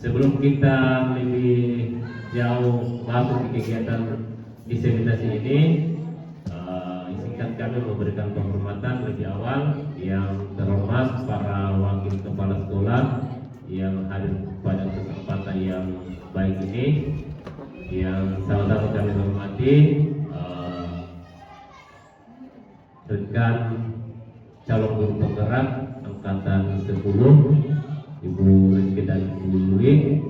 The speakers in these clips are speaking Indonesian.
Sebelum kita lebih jauh masuk ke kegiatan diseminasi ini, izinkan kami memberikan penghormatan lebih awal yang terhormat para wakil kepala sekolah yang hadir pada kesempatan yang baik ini, yang sama-sama kami hormati rekan calon guru penggerak angkatan 10 Ibu Rizky dan Ibu Yuli,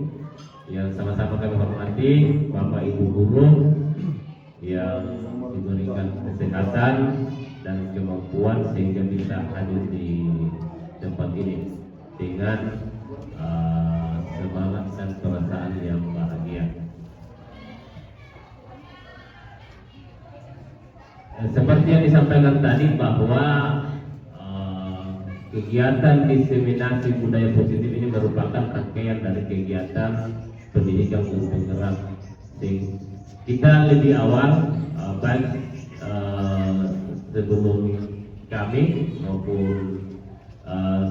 yang sama-sama kami hormati Bapak Ibu guru yang diberikan kesehatan dan kemampuan sehingga bisa hadir di tempat ini dengan semangat dan perasaan yang bahagia. Seperti yang disampaikan tadi bahwa kegiatan diseminasi budaya positif ini merupakan rangkaian dari kegiatan pendidikan guru penggerak. Kita lebih awal baik sebelum kami maupun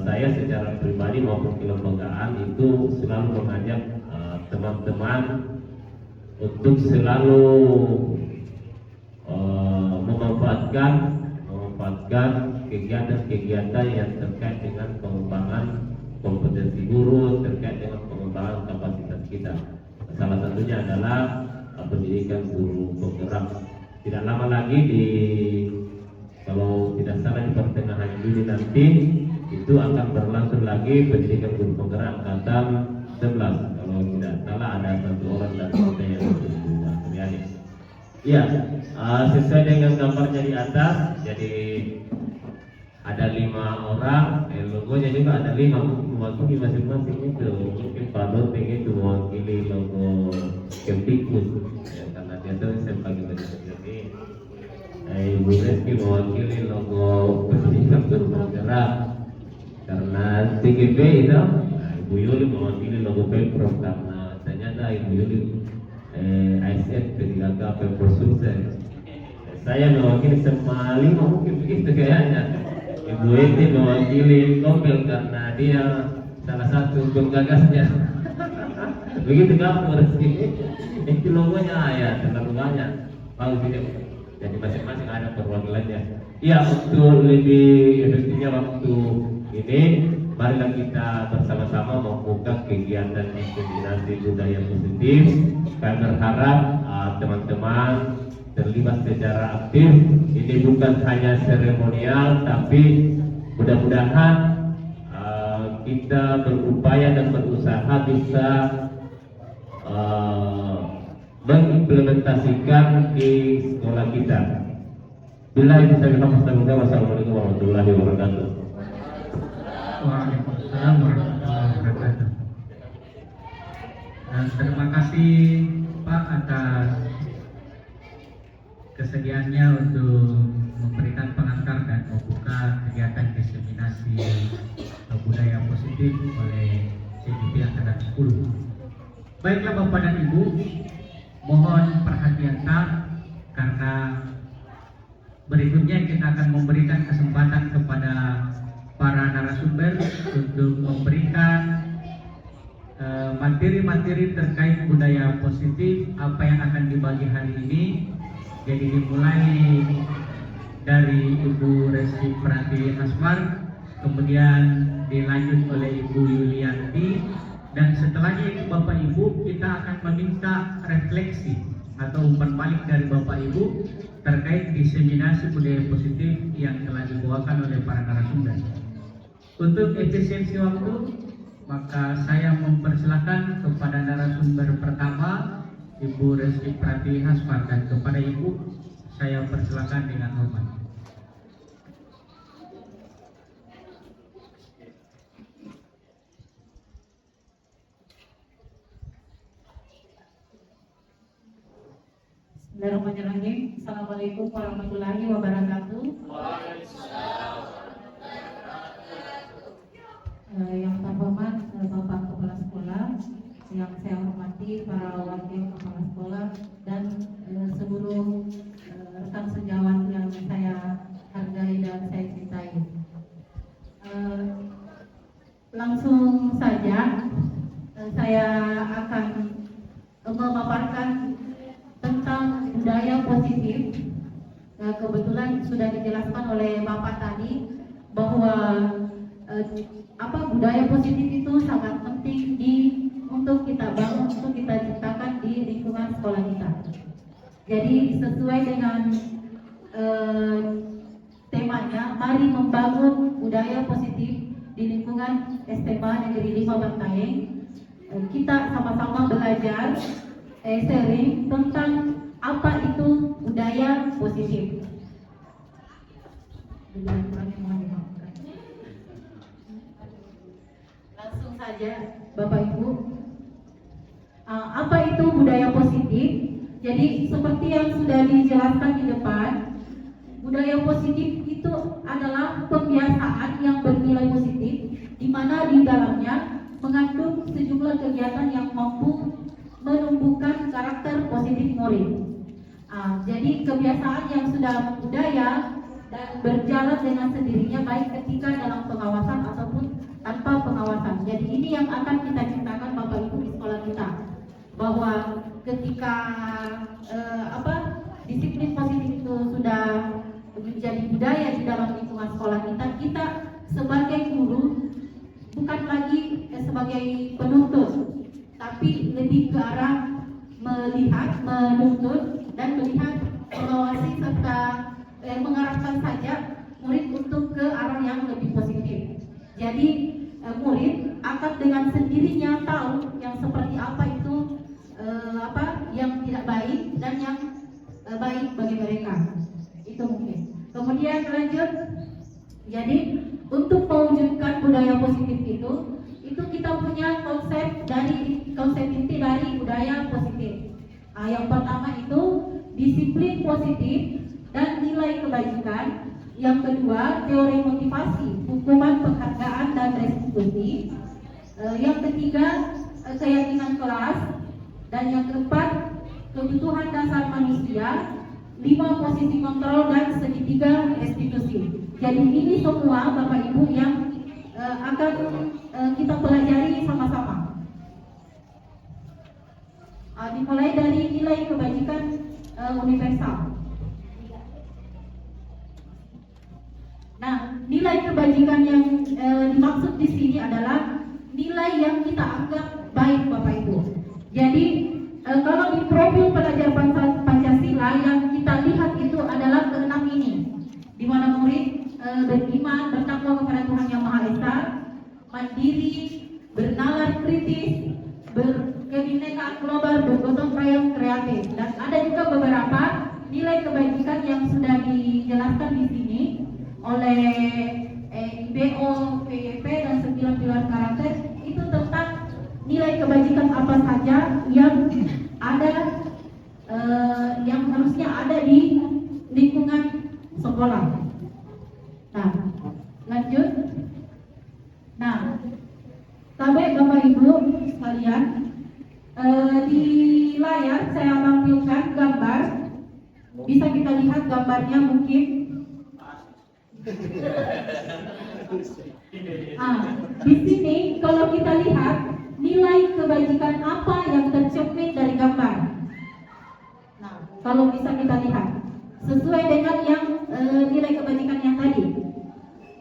saya secara pribadi maupun kelembagaan itu selalu mengajak teman-teman untuk selalu memanfaatkan kegiatan-kegiatan yang terkait dengan pengembangan kompetensi guru, terkait dengan pengembangan kapasitas kita. Salah satunya adalah pendidikan guru penggerak. Tidak lama lagi kalau tidak salah di pertengahan Juli nanti itu akan berlangsung lagi pendidikan guru penggerak angkatan 11. Kalau tidak salah ada satu orang dari kita yang terjadi. Ya, sesuai dengan gambarnya di atas, jadi ada 5 orang, logonya juga ada 5, mewakili masing-masing itu. Mungkin Pak Doteng itu mewakili logo Kemdikbud, ya, karena dia tuh sebagai jadi Ibu Reski mewakili logo pendidikan guru penggerak, karena TGP itu, Ibu Yuli mewakili logo Pemprov, karena ternyata Ibu Yuli ASN P3K Pemprov Sukses. Saya mewakili semua 5, mungkin begitu kayaknya. Ibu Eti mewakili Kompel karena dia salah satu penggagasnya. Begitu kamu Reski. Itu logonya ya terlalu banyak. Bagus tidak? Jadi masing-masing ada perwakilannya. Ya, untuk lebih efektifnya waktu ini, marilah kita bersama-sama membuka kegiatan diseminasi budaya positif. Kami berharap teman-teman terlibat secara aktif. Ini bukan hanya seremonial, tapi mudah-mudahan kita berupaya dan berusaha bisa mengimplementasikan di sekolah kita. Bila bisa kita pastikan. Wassalamualaikum warahmatullahi wabarakatuh. Waalaikumsalam warahmatullahi wabarakatuh. Dan terima kasih Pak atas kesediaannya untuk memberikan pengantar dan membuka kegiatan diseminasi budaya positif oleh CGP Angkatan 10. Baiklah Bapak dan Ibu, mohon perhatian karena berikutnya kita akan memberikan kesempatan kepada para narasumber untuk memberikan materi-materi terkait budaya positif apa yang akan dibagi hari ini. Jadi dimulai dari Ibu Reski Pratiwi Asmar, kemudian dilanjut oleh Ibu Yulianti, dan setelahnya itu Bapak Ibu kita akan meminta refleksi atau umpan balik dari Bapak Ibu terkait diseminasi budaya positif yang telah dibawakan oleh para narasumber. Untuk efisiensi waktu, maka saya mempersilakan kepada narasumber pertama Ibu Reski Pratiwi Asmar, dan kepada Ibu saya persilakan dengan hormat. Bismillahirrahmanirrahim. Assalamualaikum warahmatullahi wabarakatuh. Yang terhormat Bapak Kepala Sekolah, yang saya hormati para wakil kepala sekolah dan seluruh rekan sejawat yang saya hargai dan saya cintai. Langsung saja saya akan memaparkan tentang budaya positif. Kebetulan sudah dijelaskan oleh Bapak tadi bahwa budaya positif itu sangat penting untuk kita bangun, untuk kita ciptakan di lingkungan sekolah kita. Jadi sesuai dengan temanya, mari membangun budaya positif di lingkungan SMA Negeri 5 Bantaeng. Kita sama-sama belajar sharing tentang apa itu budaya positif. Langsung saja Bapak Ibu, apa itu budaya positif? Jadi seperti yang sudah dijelaskan di depan, budaya positif itu adalah pembiasaan yang bernilai positif, di mana di dalamnya mengandung sejumlah kegiatan yang mampu menumbuhkan karakter positif murid. Jadi kebiasaan yang sudah budaya dan berjalan dengan sendirinya, baik ketika dalam pengawasan ataupun tanpa pengawasan. Jadi ini yang akan kita ciptakan Bapak Ibu di sekolah kita, bahwa ketika disiplin positif itu sudah menjadi budaya di dalam lingkungan sekolah kita, kita sebagai guru bukan lagi sebagai penuntut, tapi lebih ke arah melihat, menuntut, dan melihat, mengawasi serta mengarahkan saja murid untuk ke arah yang lebih positif. Jadi murid akan dengan sendirinya tahu yang seperti apa itu yang tidak baik dan yang baik bagi mereka. Itu mungkin. Kemudian lanjut. Jadi untuk mewujudkan budaya positif itu kita punya konsep inti dari budaya positif. Yang pertama itu disiplin positif dan nilai kebajikan. Yang kedua, teori motivasi, hukuman, penghargaan, dan restitusi. Yang ketiga, keyakinan kelas. Dan yang keempat, kebutuhan dasar manusia. 5, posisi kontrol, dan segitiga restitusi. Jadi ini semua Bapak Ibu yang akan kita pelajari sama-sama. Dimulai dari nilai kebajikan universal. Nah, nilai kebajikan yang dimaksud di sini adalah nilai yang kita anggap baik, Bapak Ibu. Jadi kalau di profil pelajar Pancasila yang kita lihat itu adalah keenam ini, di mana murid beriman, bertakwa kepada Tuhan Yang Maha Esa, mandiri, bernalar kritis, berkebinekaan global, bergotong royong kreatif. Dan ada juga beberapa nilai kebajikan yang sudah dijelaskan di sini oleh IBO, PYP, dan 9 pilar karakter. Itu tentang nilai kebajikan apa saja yang ada, yang harusnya ada di lingkungan sekolah. Nah, lanjut. Nah, sampai Bapak Ibu sekalian, di layar saya tampilkan gambar. Bisa kita lihat gambarnya mungkin. Di sini kalau kita lihat nilai kebajikan apa yang tercermin dari gambar. Nah, kalau bisa kita lihat sesuai dengan yang nilai kebajikan yang tadi,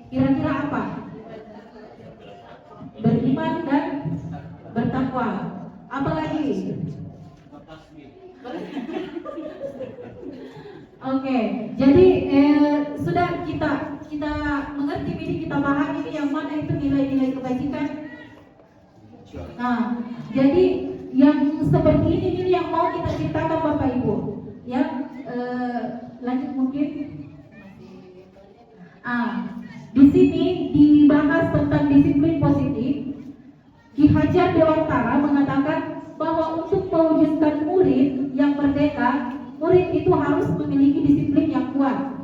kira-kira apa? Beriman dan bertakwa. Apalagi? Oke, jadi sudah kita mengerti ini, kita pahami ini yang mana itu nilai-nilai kebajikan. Nah, jadi yang seperti ini yang mau kita ciptakan Bapak Ibu. Ya, lanjut mungkin. Di sini dibahas tentang disiplin positif. Ki Hajar Dewantara mengatakan bahwa untuk mewujudkan murid yang merdeka, murid itu harus memiliki disiplin yang kuat,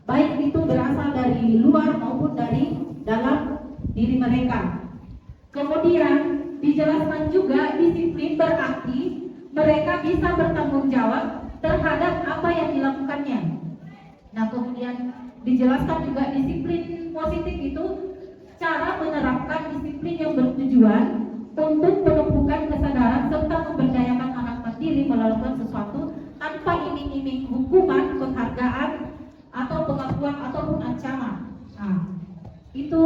baik itu berasal dari luar maupun dari dalam diri mereka. Kemudian dijelaskan juga disiplin berarti mereka bisa bertanggung jawab terhadap apa yang dilakukannya. Nah, kemudian dijelaskan juga disiplin positif itu cara menerapkan disiplin yang bertujuan untuk menumbuhkan iming-iming hukuman, penghargaan, atau pengakuan ataupun ancaman. Nah, itu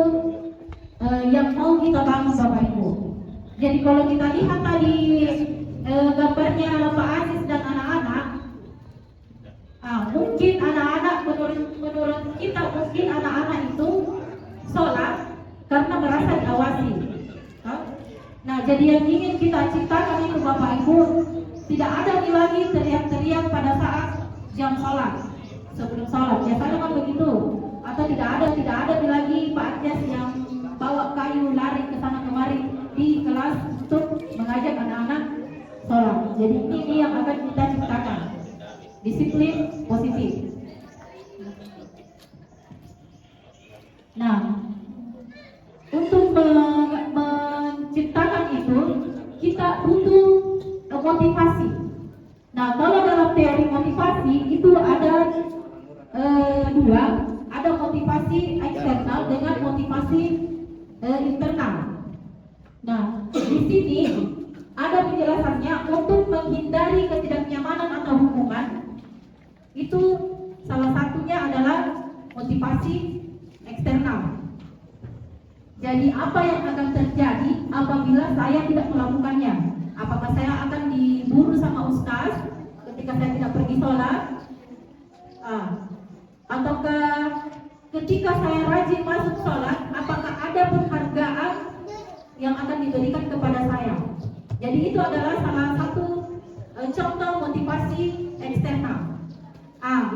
yang mau kita bangun Bapak Ibu. Jadi kalau kita lihat tadi gambarnya Pak Aziz dan anak-anak, mungkin anak-anak menurut kita mungkin anak-anak itu sholat karena merasa diawasi. Nah, jadi yang ingin kita ciptakan itu Bapak Ibu, tidak ada lagi teriak-teriak pada saat jam sholat, sebelum sholat. Biasanya kan begitu. Atau tidak ada lagi Pak Aziz yang bawa kayu lari ke sana kemari di kelas untuk mengajak anak-anak sholat. Jadi ini yang akan kita ciptakan, disiplin positif. Nah, untuk menciptakan itu kita butuh motivasi. Nah, kalau dalam teori motivasi itu ada dua, ada motivasi eksternal dengan motivasi internal. Nah, di sini ada penjelasannya untuk menghindari ketidaknyamanan atau hukuman. Itu salah satunya adalah motivasi eksternal. Jadi apa yang akan terjadi apabila saya tidak melakukannya? Apakah saya akan diburu sama ustaz ketika saya tidak pergi sholat? Ataukah ketika saya rajin masuk sholat, apakah ada penghargaan yang akan diberikan kepada saya? Jadi itu adalah salah satu contoh motivasi eksternal.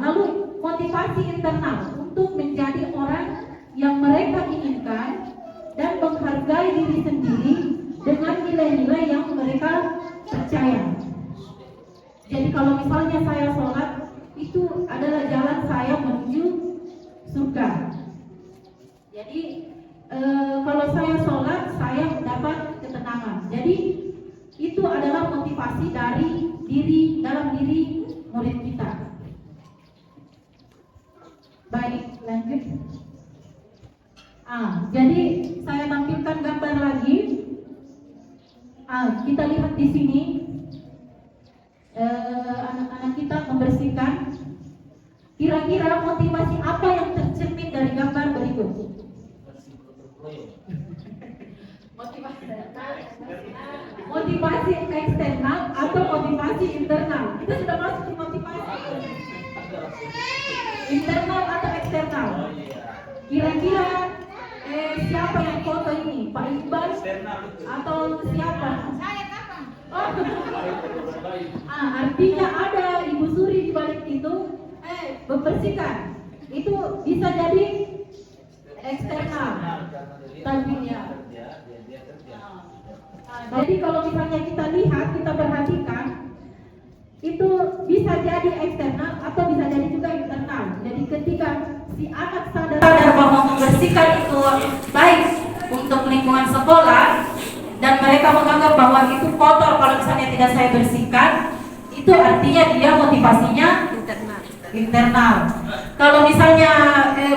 Lalu motivasi internal untuk menjadi orang yang mereka inginkan dan menghargai diri sendiri dengan nilai-nilai yang mereka percaya. Jadi kalau misalnya saya sholat, itu adalah jalan saya menuju surga. Jadi kalau saya sholat, saya mendapat ketenangan. Jadi itu adalah motivasi dari dalam diri murid kita. Baik, lanjut. Jadi saya tampilkan gambar lagi. Kita lihat di sini anak-anak kita membersihkan. Kira-kira motivasi apa yang tercermin dari gambar berikut? Motivasi eksternal atau motivasi internal? Kita sudah masuk ke motivasi internal atau eksternal. Kira-kira siapa yang foto ini? Pak Iqbal atau siapa? Saya kakak. Artinya ada Ibu Suri di balik itu membersihkan. Itu bisa jadi eksternal. Tampilnya. Jadi kalau misalnya kita lihat, kita perhatikan, itu bisa jadi eksternal atau bisa jadi juga internal. Jadi ketika si anak sadar bahwa membersihkan itu baik untuk lingkungan sekolah dan mereka menganggap bahwa itu kotor kalau misalnya tidak saya bersihkan, itu artinya dia motivasinya internal. Kalau misalnya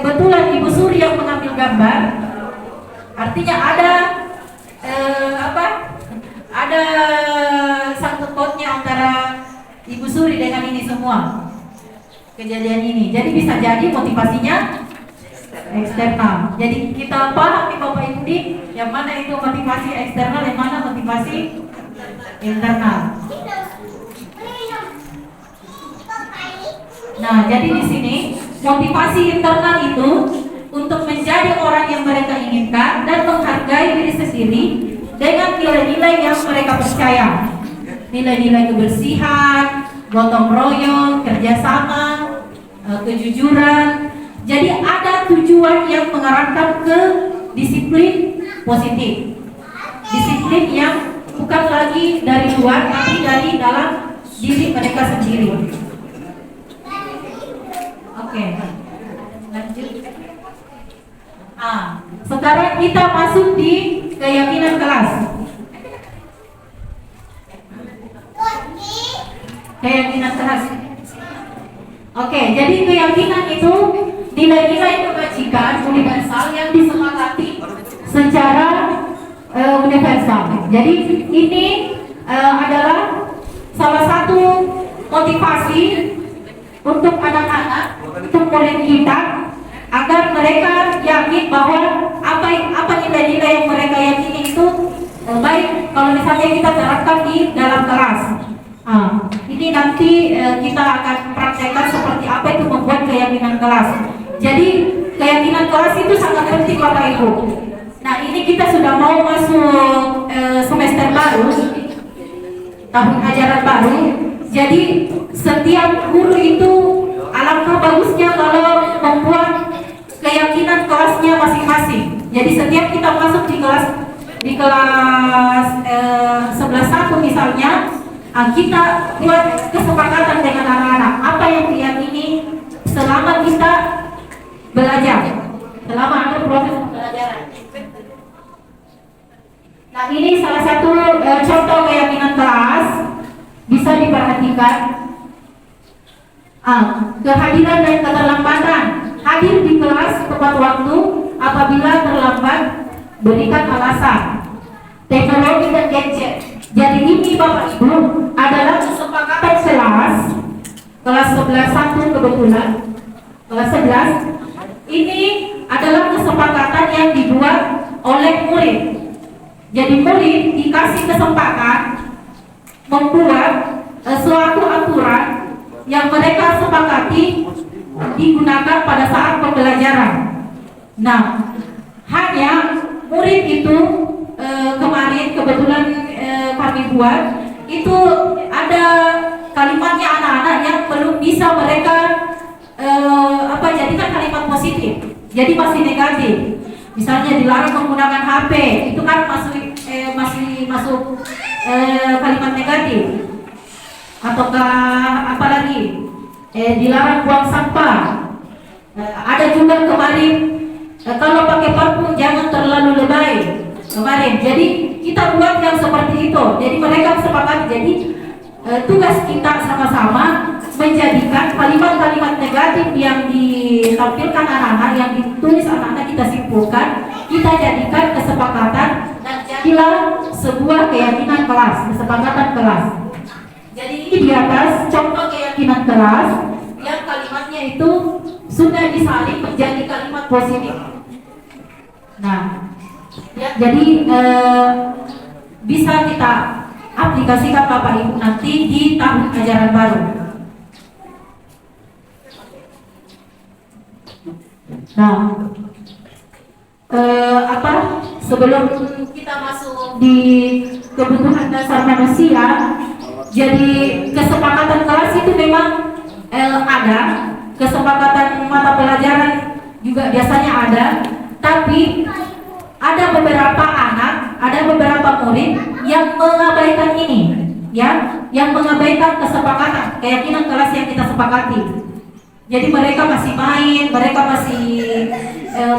betulan Ibu Suri yang mengambil gambar, artinya ada ada sangkut pautnya antara Ibu Suri dengan ini semua kejadian ini. Jadi bisa jadi motivasinya eksternal. Jadi kita paham nih Bapak Ibu di yang mana itu motivasi eksternal, yang mana motivasi internal. Nah, jadi di sini motivasi internal itu untuk menjadi orang yang mereka inginkan dan menghargai diri sendiri dengan nilai-nilai yang mereka percaya. Nilai-nilai kebersihan, gotong royong, kerjasama, kejujuran. Jadi ada tujuan yang mengarahkan ke disiplin positif. Disiplin yang bukan lagi dari luar, tapi dari dalam diri mereka sendiri. Oke, lanjut. Sekarang kita masuk di keyakinan kelas. Keyakinan kelas. Oke, jadi keyakinan itu nilai-nilai kebajikan universal yang disepakati secara universal. Jadi ini adalah salah satu motivasi semuanya kita terapkan di dalam kelas. Ini nanti kita akan praktekkan seperti apa itu membuat keyakinan kelas. Jadi keyakinan kelas itu sangat penting Bapak Ibu. Nah ini kita sudah mau masuk semester baru, tahun ajaran baru. Jadi setiap guru itu alangkah bagusnya kalau membuat keyakinan kelasnya masing-masing. Jadi setiap kita masuk di kelas 11.1 misalnya, kita buat kesepakatan dengan anak-anak apa yang diyakini selama kita belajar, selama ada proses pembelajaran. Nah ini salah satu contoh keyakinan kelas, bisa diperhatikan. Kehadiran dan keterlambatan. Hadir di kelas tepat waktu, apabila terlambat berikan alasan. Teknologi dan gadget. Jadi ini Bapak Ibu adalah kesepakatan kelas 11.1 kebetulan, kelas 11. Ini adalah kesepakatan yang dibuat oleh murid. Jadi murid dikasih kesempatan membuat suatu aturan yang mereka sepakati digunakan pada saat pembelajaran. Nah, hanya murid itu kemarin kebetulan kami buat itu ada kalimatnya anak-anak yang belum bisa mereka jadikan kalimat positif. Jadi masih negatif. Misalnya dilarang menggunakan HP, itu kan masih masuk kalimat negatif. Ataukah apalagi dilarang buang sampah. Ada juga kemarin kalau pakai parfum jangan terlalu lebay kemarin. Jadi kita buat yang seperti itu. Jadi mereka sepakat. Jadi tugas kita sama-sama menjadikan kalimat-kalimat negatif yang ditampilkan anak-anak, yang ditulis anak-anak, kita simpulkan, kita jadikan kesepakatan dan jadilah sebuah keyakinan kelas, kesepakatan kelas. Jadi ini di atas contoh keyakinan kelas yang kalimatnya itu sudah disalin menjadi kalimat positif. Nah, ya, jadi bisa kita aplikasikan Bapak Ibu nanti di tahun ajaran baru. Nah, sebelum kita masuk di kebutuhan dasar manusia, jadi kesepakatan kelas itu memang ada, kesepakatan mata pelajaran juga biasanya ada, tapi ada beberapa anak, ada beberapa murid yang mengabaikan ini, ya, yang mengabaikan kesepakatan, keyakinan kelas yang kita sepakati. Jadi mereka masih main, mereka masih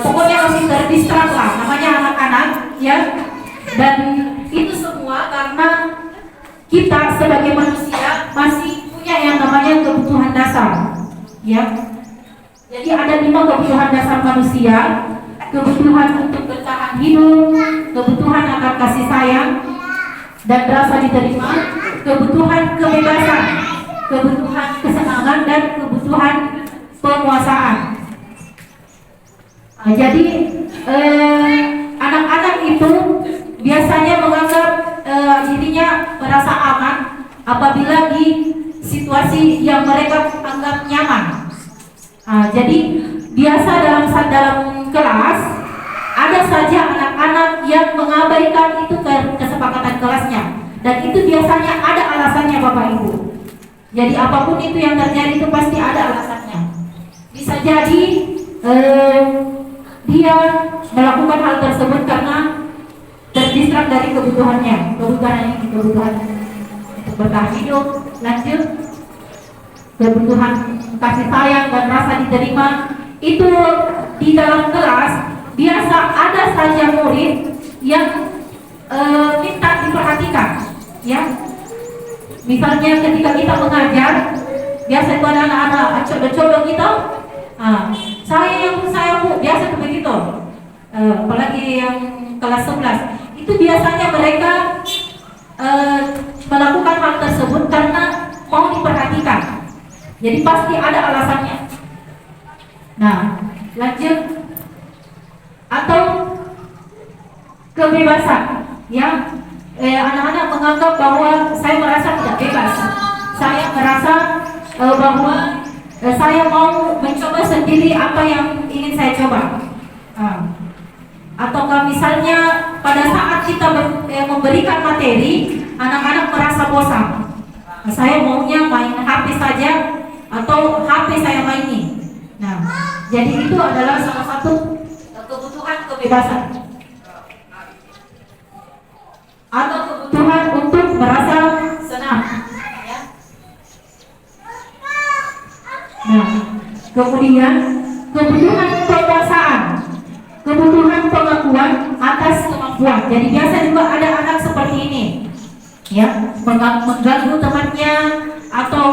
pokoknya masih terdistrak lah, namanya anak-anak, ya. Dan itu semua karena kita sebagai manusia masih punya yang namanya kebutuhan dasar, ya. Jadi ada 5 kebutuhan dasar manusia: kebutuhan untuk bertahan hidup, kebutuhan akan kasih sayang dan rasa diterima, kebutuhan kebebasan, kebutuhan kesenangan, dan kebutuhan penguasaan. Jadi anak-anak itu biasanya menganggap dirinya merasa aman apabila di situasi yang mereka anggap nyaman. Jadi biasa dalam kelas ada saja anak-anak yang mengabaikan itu kesepakatan kelasnya, dan itu biasanya ada alasannya Bapak Ibu. Jadi apapun itu yang terjadi itu pasti ada alasannya. Bisa jadi dia melakukan hal tersebut karena terdistrak dari kebutuhannya, kebutuhan untuk bertahan hidup, lanjut, kebutuhan kasih sayang dan rasa diterima. Itu di dalam kelas biasa ada saja murid yang minta diperhatikan, ya. Misalnya ketika kita mengajar, biasa itu ada anak-anak coba-coba kita, saya Bu, biasa tuh begitu. Apalagi yang kelas 11, itu biasanya mereka melakukan hal tersebut karena mau diperhatikan. Jadi pasti ada alasannya. Nah, lanjut, atau kebebasan, ya. anak-anak menganggap bahwa saya merasa tidak bebas. Saya merasa bahwa saya mau mencoba sendiri apa yang ingin saya coba. Ataukah misalnya pada saat kita memberikan materi, anak-anak merasa bosan. Saya maunya main HP saja atau HP saya maini. Nah, jadi itu adalah salah satu kebutuhan kebebasan atau kebutuhan untuk merasa senang. Nah, kemudian kebutuhan penguasaan, kebutuhan pengakuan atas kemampuan. Jadi biasa juga ada anak seperti ini, ya, mengganggu temannya atau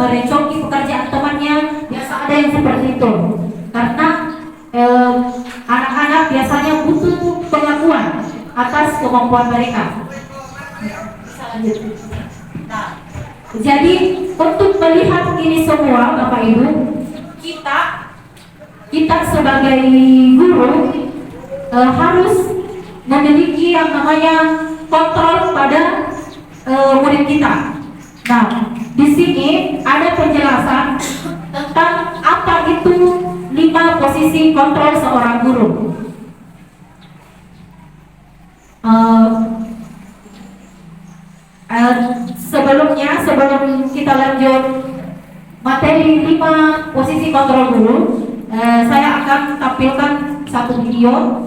merecoki pekerjaan temannya. Biasa ada yang seperti itu, karena anak-anak biasanya butuh pengakuan atas kemampuan mereka. Nah, jadi untuk melihat ini semua, Bapak Ibu, kita sebagai guru harus memiliki yang namanya kontrol pada murid kita. Nah, di sini ada penjelasan tentang apa itu 5 posisi kontrol seorang guru. Sebelum kita lanjut materi 5 posisi kontrol guru, saya akan tampilkan satu video.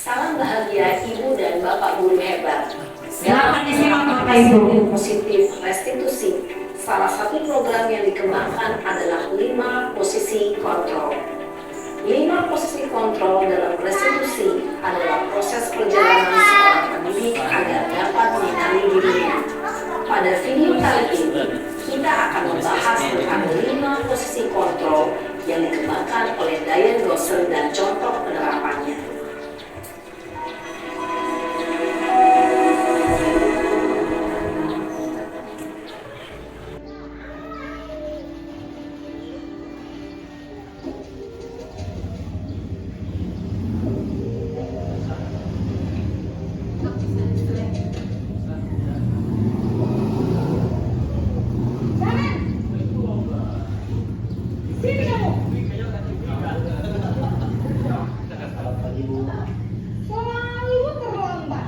Salam bahagia Ibu dan Bapak guru hebat. Silakan disimak Bapak Ibu. Positif restitusi. Salah satu program yang dikembangkan adalah 5 posisi kontrol. 5 posisi kontrol dalam restitusi adalah proses perjalanan seorang pendidik agar dapat mengenali dirinya. Pada video kali ini, kita akan membahas tentang 5 posisi kontrol yang dikembangkan oleh Diane Gosser dan contoh penerapannya. Selalu terlambat.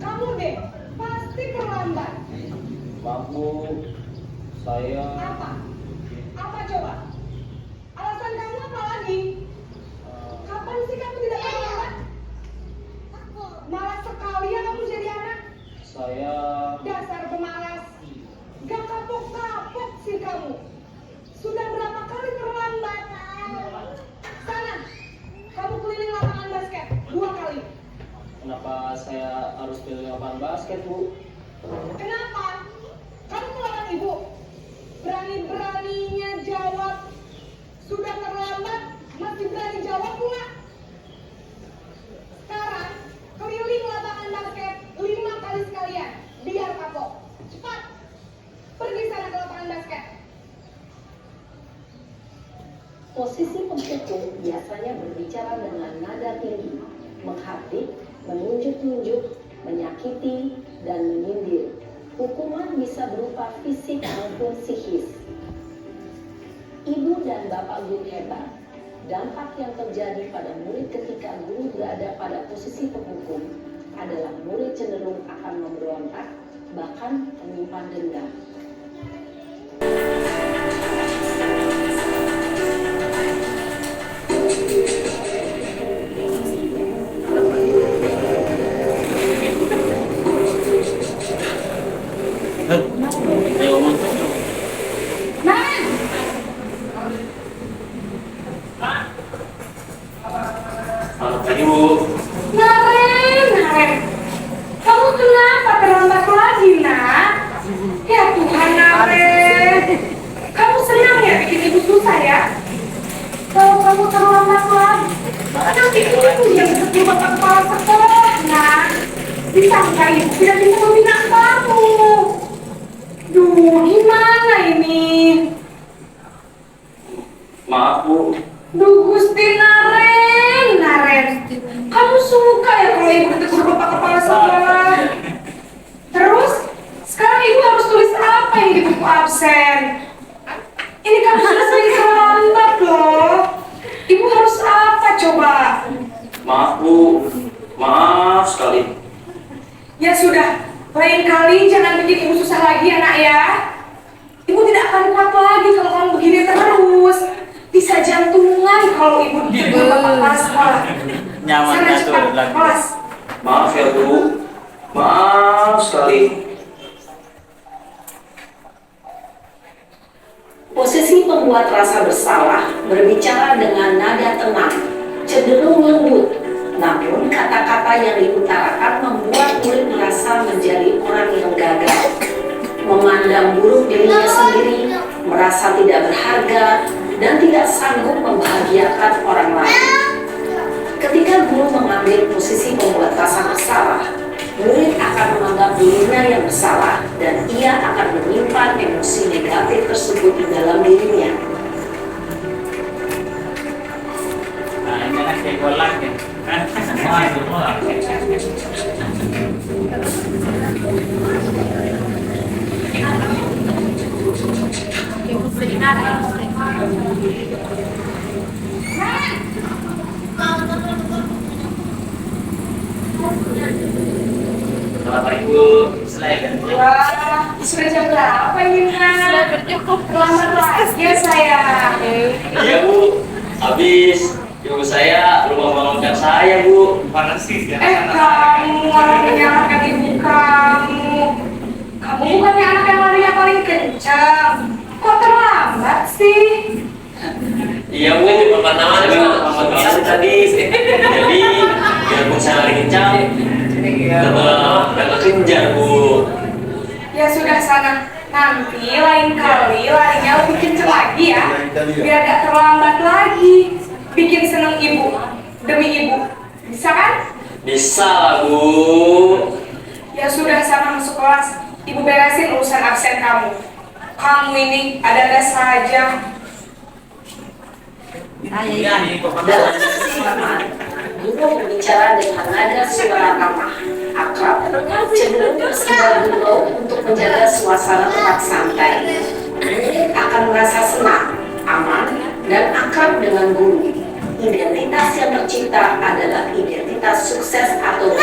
Kamu deh, pasti terlambat. Bu, saya Apa? Apa coba? Alasan kamu apa lagi? Kapan sih kamu tidak terlambat? Malas sekali ya kamu jadi anak. saya Dasar pemalas. Gak kapok-kapok sih kamu. Sudah berapa kali terlambat? Sana, kamu keliling lapangan basket 2 kali. kenapa saya harus pilih lapangan basket, Bu? Kenapa? Kamu melawan ibu. Berani-beraninya jawab. Sudah terlambat, masih berani jawab pula. Sekarang, keliling lapangan basket 5 kali sekalian. Biar kapok. Cepat. Pergi sana ke lapangan basket. Posisi pemukul biasanya berbicara dengan nada tinggi, menghardik, menunjuk-nunjuk, menyakiti, dan menyindir. Hukuman bisa berupa fisik maupun psikis. Ibu dan Bapak guru hebat, dampak yang terjadi pada murid ketika guru berada pada posisi penghukum adalah murid cenderung akan memberontak, bahkan menyimpan dendam. Naren, lagi, Nak. Ya Tuhan, Naren. Kamu senang ya bikin ibu susah ya? Kalau kamu terlambat lagi, nanti ibu yang seperti bapak kepala sekolah, Nak. Disangka ibu tidak bisa membina kamu. Duh, gimana ini? Maaf Bu. Duh, Gusti Naren. Kamu suka ya kalau ibu ditegur bapak kepala sekolah? Terus, sekarang ibu harus tulis apa yang di buku absen? Ini kan sudah sering terlambat loh. Ibu harus apa coba? Maaf Bu. Maaf sekali. Ya sudah, lain kali jangan bikin ibu susah lagi ya nak ya. Ibu tidak akan kuat lagi kalau kamu begini terus. Bisa jantungan kalau ibu ditegur bapak kepala sekolah. Sana cepat kelas. Maaf ya Bu. Maaf sekali. Posisi pembuat rasa bersalah berbicara dengan nada tenang, cenderung lembut. Namun kata-kata yang diutarakan membuat murid merasa menjadi orang yang gagal, memandang buruk dirinya sendiri, merasa tidak berharga, dan tidak sanggup membahagiakan orang lain. Ketika guru mengambil posisi pembuat rasa bersalah, murid akan menganggap dirinya yang bersalah dan ia akan menyimpan emosi negatif tersebut di dalam dirinya. Nah, ini kan kayak golak ya. Bapak Ibu, selain Wah, sudah jam berapa ini nak? Sudah bercukup. Selamat lagi ya sayang. Iya Bu, habis ibu saya lupa bangunkan saya Bu. Kamu malah menyalahkan ibu kamu. Kamu bukannya anak yang larinya paling kencang. Kok terlambat sih? Iya Bu, pertama sama kalian tadi. Jadi biarpun saya lari kencang, tetap kejar Bu. Ya sudah sana. Nanti lain kali larinya lebih kencang lagi ya. Biar gak terlambat lagi. Bikin seneng ibu demi ibu. Bisa kan? Bisa lah Bu. Ya sudah sana masuk kelas. Ibu beresin urusan absen kamu. Kamu ini ada-ada saja. Dalam sesi ramah, guru berbicara dengan nada suara ramah, akrab, cenderung bersandar gurau untuk menjaga suasana tempat santai. Murid akan merasa senang, aman, dan akrab dengan guru. Identitas yang tercipta adalah identitas sukses atau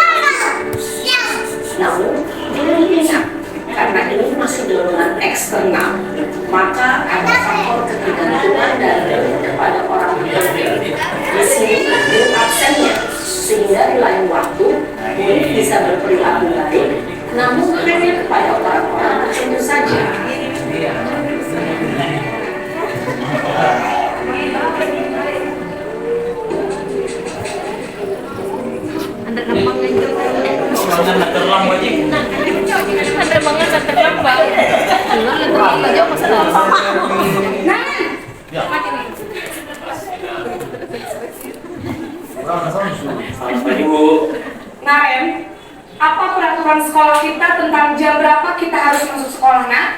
namun tidak ingat, karena ini masih dorongan eksternal, maka ada faktor ketergantungan dari kepada orang lain. Di sini guru absennya, sehingga di lain waktu murid bisa berperilaku baik, namun hanya kepada orang-orang tertentu saja. Selamat Ibu. Naren, apa peraturan sekolah kita tentang jam berapa kita harus masuk sekolah, nak?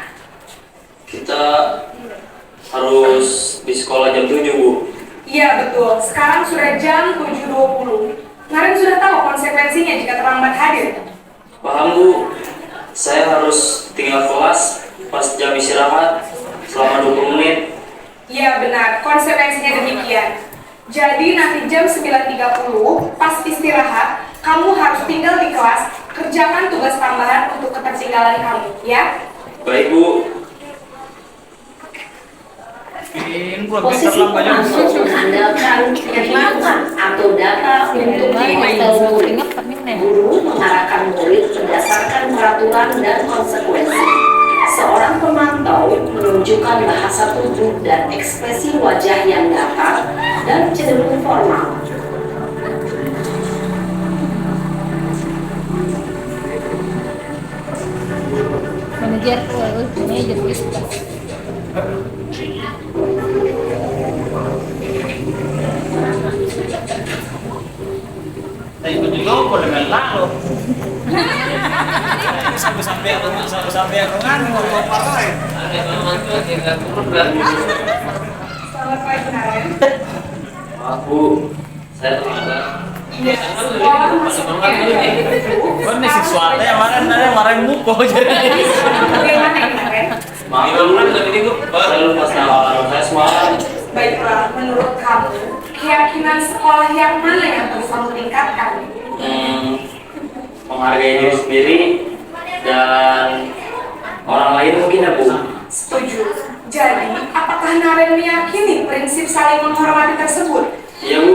Kita harus di sekolah jam 7 Bu. Iya betul, sekarang sudah jam 7.20. Naren sudah tahu konsekuensinya jika terlambat hadir. Paham Bu. Saya harus tinggal kelas pas jam istirahat selama 20 menit. Iya benar, konsekuensinya demikian. Jadi nanti jam 9.30 pas istirahat, kamu harus tinggal di kelas, kerjakan tugas tambahan untuk ketertinggalan kamu, ya? Baik Bu. Posisi pemantau mengandalkan perhitungan atau data untuk memantau murid. Guru mengarahkan murid berdasarkan peraturan dan konsekuensi. Seorang pemantau menunjukkan bahasa tubuh dan ekspresi wajah yang datar dan cenderung formal. manajer kita. Saya ikut juga boleh lalu. Sampai aku mau partai. Selamat pagi Naren. Aku saya terlambat. Sekolah masuk Ini siswanya yang marahin muko jadi. Bagaimana ini Naren? Maaf, selalu pas awal saya semalam. Baiklah, menurut kamu, keyakinan sekolah yang mana yang perlu kamu tingkatkan? Menghargai diri sendiri dan orang lain mungkin ya Bu. Setuju. Jadi, apakah Naren meyakini prinsip saling menghormati tersebut? Iya Bu,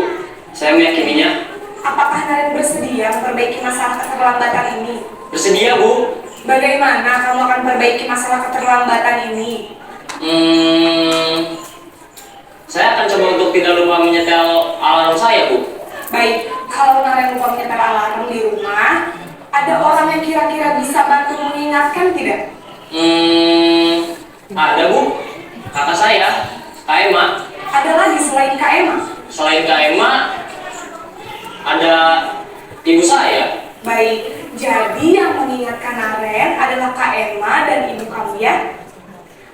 saya meyakininya. Apakah Naren bersedia memperbaiki masalah keterlambatan ini? Bersedia Bu. Bagaimana kamu akan perbaiki masalah keterlambatan ini? Saya akan coba untuk tidak lupa menyetel alarm saya Bu. Baik, kalau Naren lupa menyetel alarm di rumah, ada orang yang kira-kira bisa bantu mengingatkan tidak? Ada Bu, kakak saya, Kak Emma. Ada lagi selain Kak Emma? Selain Kak Emma, ada ibu saya. Baik, jadi yang mengingatkan Naren adalah Kak Emma dan ibu kamu ya?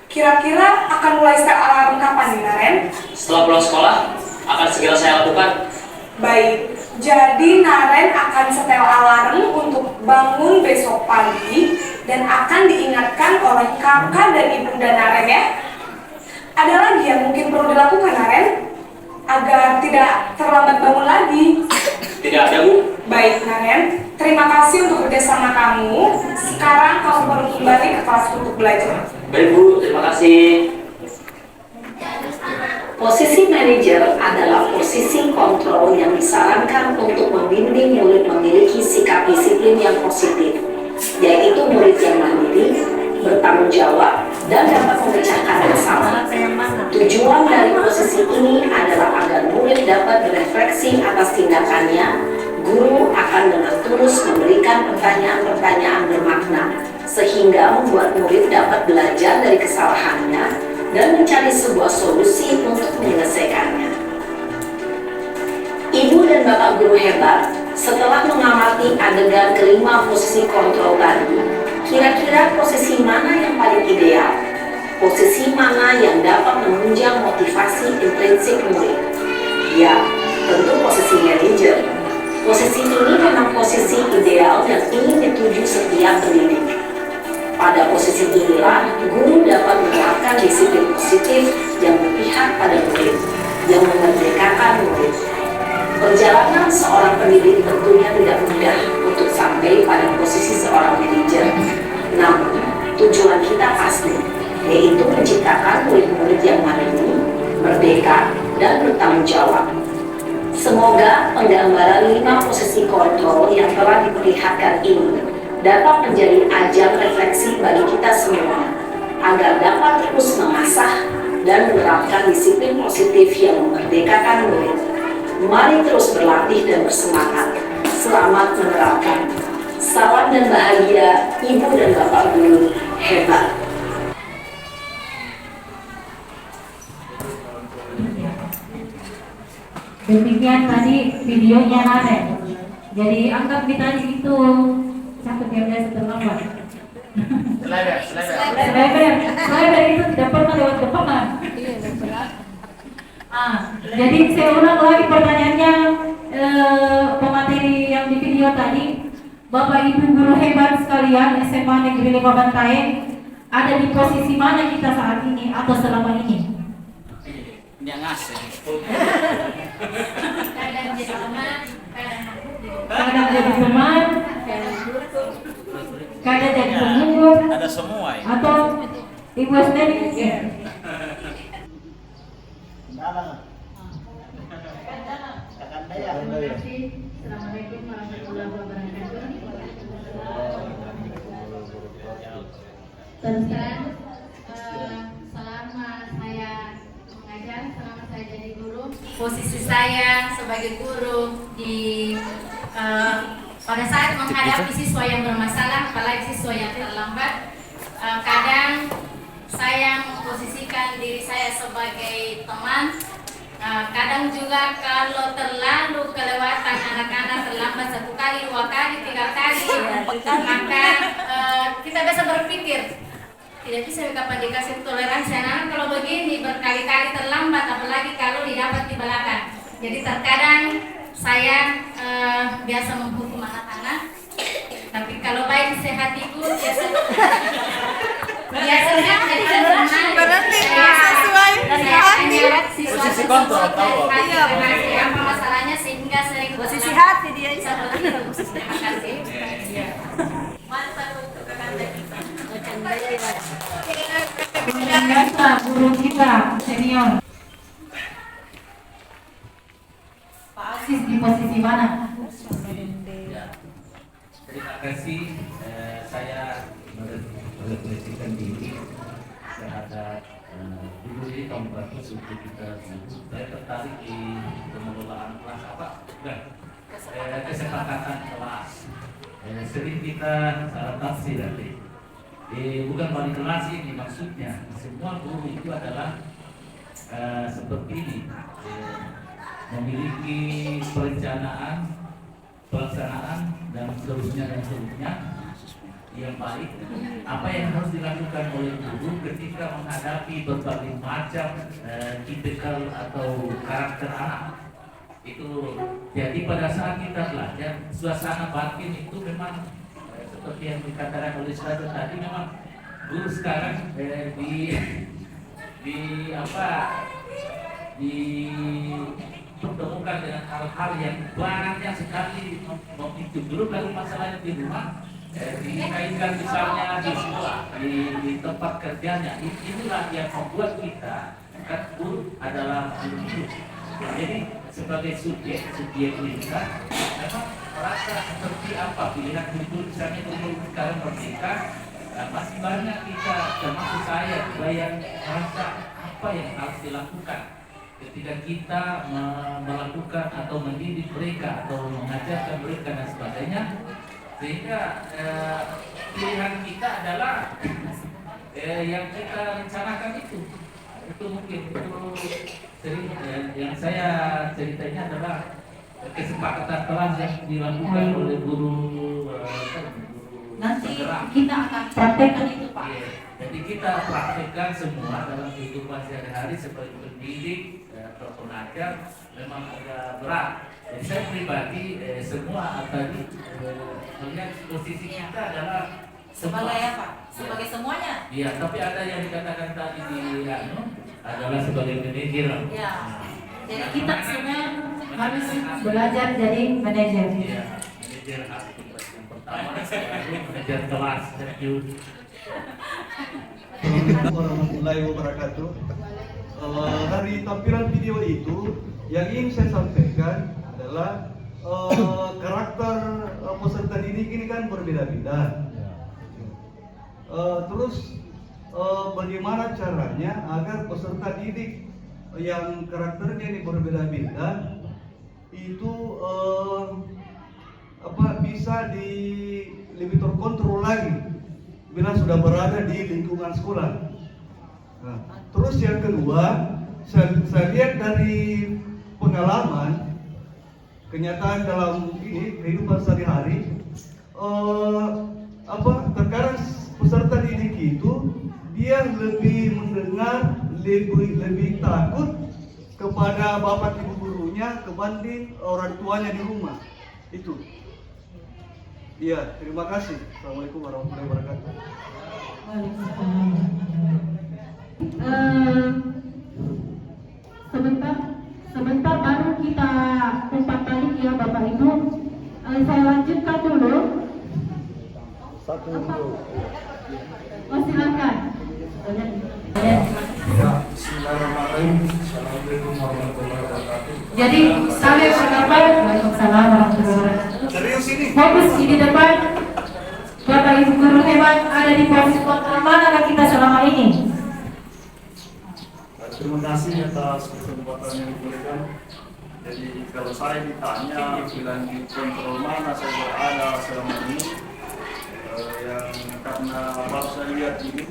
Kira-kira akan mulai setel alarm kapan nih Naren? Setelah pulang sekolah, akan segera saya lakukan. Baik, jadi Naren akan setel alarm untuk bangun besok pagi dan akan diingatkan oleh kakak dan ibunda Naren ya. Ada lagi yang mungkin perlu dilakukan Naren agar tidak terlambat bangun lagi? Tidak ada Bu. Baik Naren, terima kasih untuk kerjasama kamu. Sekarang kamu perlu kembali ke kelas untuk belajar. Baik Bu, terima kasih. Posisi manajer adalah posisi kontrol yang disarankan untuk membimbing murid memiliki sikap disiplin yang positif, yaitu murid yang mandiri, bertanggung jawab, dan dapat memecahkan masalah. Tujuan dari posisi ini adalah agar murid dapat berefleksi atas tindakannya. Guru akan dengan tulus memberikan pertanyaan-pertanyaan bermakna, sehingga membuat murid dapat belajar dari kesalahannya dan mencari sebuah solusi untuk menyelesaikannya. Ibu dan Bapak guru hebat, setelah mengamati adegan kelima posisi kontrol tadi, kira-kira posisi mana yang paling ideal? Posisi mana yang dapat menunjang motivasi intrinsik murid? Ya, tentu posisi manajer. Posisi ini memang posisi ideal yang ingin dituju setiap pendidik. Pada posisi inilah, guru dapat menerapkan disiplin positif yang berpihak pada murid, yang memerdekakan murid. Perjalanan seorang pendidik tentunya tidak mudah untuk sampai pada posisi seorang manajer. Namun, tujuan kita pasti, yaitu menciptakan murid-murid yang mandiri, merdeka, dan bertanggung jawab. Semoga penggambaran 5 posisi kontrol yang telah diperlihatkan ini dapat menjadi ajang refleksi bagi kita semua, agar dapat terus mengasah dan menerapkan disiplin positif yang memerdekakan murid. Mari terus berlatih dan bersemangat. Selamat menerapkan. Salam dan bahagia, Ibu dan Bapak guru hebat. Demikian tadi videonya Naren. Jadi anggap kita di situ satu gamenya terlambat. Slider itu tidak pernah lewat depan. Jadi saya ulang lagi pertanyaannya, pemateri yang di video tadi. Bapak Ibu guru hebat sekalian SMA Negeri 5 Bantaeng, ada di posisi mana kita saat ini atau selama ini? Dia ngasih. Kadang jadi teman, kadang jadi penganggur, Ada semua ya. atau ibu sendiri. Assalamualaikum warahmatullahi wabarakatuh. Terus terang, selama saya mengajar, selama saya jadi guru, posisi saya sebagai guru di pada saat menghadapi siswa yang bermasalah, apalagi siswa yang terlambat, kadang saya memposisikan diri saya sebagai teman. Kadang juga kalau terlalu kelewatan anak-anak terlambat 1 kali, 2 kali, 3 kali, maka kita bisa berpikir tidak bisa kapan dikasih toleransi anak kalau begini berkali-kali terlambat, apalagi kalau didapat di belakang. Jadi terkadang saya biasa menghukum anak-anak, tapi kalau baik sehatiku biasanya jadi teman. Berarti sesuai hati. Posisi kontrol tahu. Apa masalahnya sehingga sering Posisi hati dia. Terima kasih. Mantap untuk kakak kita. Biasa guru kita senior. Pak Asis di posisi mana? Ya. Terima kasih. Saya merefleksikan diri terhadap dulu ini tahun bagus untuk kita. Saya tertarik di pengelolaan kelas apa? Bukan. Kesepakatan kelas. Sering kita salah tafsir nanti. Bukan wali kelas ini maksudnya. Semua guru itu adalah seperti ini. Memiliki perencanaan, pelaksanaan dan seterusnya yang baik. Apa yang harus dilakukan oleh guru ketika menghadapi berbagai macam tipikal atau karakter anak itu. Jadi pada saat kita belajar, suasana batin itu memang seperti yang dikatakan oleh Ustaz tadi, memang guru sekarang dipertemukan dengan hal-hal yang banyak sekali memicu. Dulu lalu masalahnya di rumah dikaitkan misalnya di sekolah, di tempat kerjanya. Inilah yang membuat kita kan guru adalah guru. Jadi sebagai subjek kita memang merasa seperti apa pilihan hidup. Misalnya guru sekarang merdeka, masih banyak kita termasuk saya juga yang merasa apa yang harus dilakukan ketika kita melakukan atau mendidik mereka atau mengajarkan mereka dan sebagainya. Sehingga pilihan kita adalah yang kita rencanakan itu mungkin itu sering yang saya ceritanya adalah kesepakatan kelas yang dilakukan oleh guru Nanti penggerak. kita akan praktekkan itu, Pak. Jadi kita praktekkan semua dalam kehidupan sehari-hari sebagai pendidik atau pengajar memang agak berat. Jadi saya pribadi semua tadi melihat posisi kita adalah Sebagai apa? Sebagai semuanya. iya, tapi ada yang dikatakan tadi di adalah sebagai manajer. Ya. Jadi kita semua harus belajar jadi manajer. Iya, manajer yang pertama manajer kelas. Thank you. Assalamualaikum warahmatullahi wabarakatuh. Dari tampilan video itu yang ingin saya sampaikan adalah karakter peserta didik ini kan berbeda-beda. Terus bagaimana caranya agar peserta didik yang karakternya ini berbeda-beda itu bisa lebih terkontrol lagi bila sudah berada di lingkungan sekolah. Nah, terus yang kedua, saya lihat dari pengalaman kenyataan dalam ini kehidupan sehari-hari, terkadang peserta didik itu dia lebih mendengar, lebih takut kepada bapak ibu gurunya kebanding orang tuanya di rumah. Itu. Iya, terima kasih. Assalamualaikum warahmatullahi wabarakatuh. Sebentar baru kita umpat balik ya Bapak Ibu. Saya lanjutkan dulu. Oh silakan. Assalamualaikum warahmatullahi wabarakatuh. Jadi saya berkabar, Waalaikumsalam warahmatullahi wabarakatuh. Serius ini? Fokus di depan. Bapak Ibu guru hebat ada di posisi kontrol mana kita selama ini? Terima kasih atas kesempatan yang diberikan. Jadi kalau saya ditanya bilang di kontrol mana saya berada selama ini, yang karena baru saya lihat ini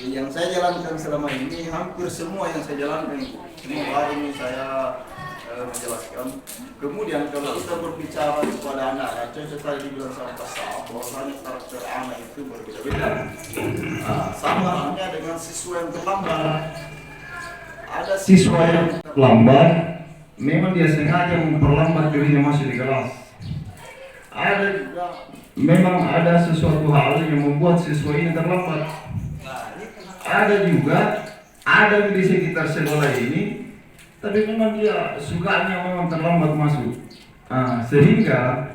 yang saya jalankan selama ini hampir semua yang saya jalankan ini baru ini saya menjelaskan. Kemudian kalau kita berbicara kepada anak, contoh tadi dibilang sama Pak, bahwasanya karakter anak itu berbeda-beda. Sama halnya dengan siswa yang terlambat. Ada siswa yang terlambat, memang dia sengaja memperlambat dirinya masuk di kelas. Ada juga, memang ada sesuatu hal yang membuat siswa ini terlambat. Ada juga, ada di sekitar sekolah ini, tapi memang dia sukanya memang terlambat masuk. Sehingga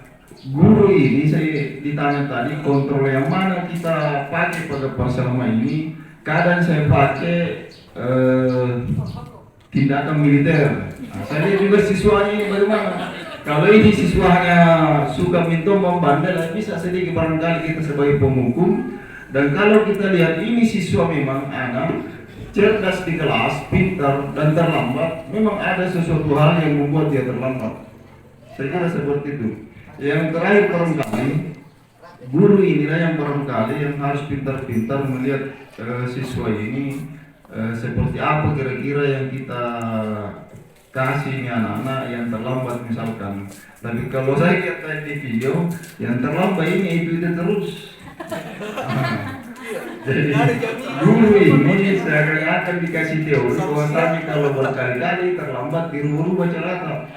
guru ini, saya ditanya tadi, kontrol yang mana kita pakai pada selama ini. Kadang saya pakai tindakan militer. Saya lihat juga siswanya ini bagaimana. Kalau ini siswanya suka minta membandel, bisa sedikit barangkali kita sebagai penghukum. Dan kalau kita lihat ini siswa memang anak cerdas di kelas, pintar dan terlambat, memang ada sesuatu hal yang membuat dia terlambat. Saya kira seperti itu. Yang terakhir barangkali, guru inilah yang barangkali yang harus pintar-pintar melihat siswa ini seperti apa kira-kira yang kita kasih ini anak-anak yang terlambat misalkan. Tapi kalau saya lihat di video, yang terlambat ini itu terus. Jadi guru ini seakan-akan dikasih teori bahwasanya kalau berkali-kali terlambat dirubah caranya.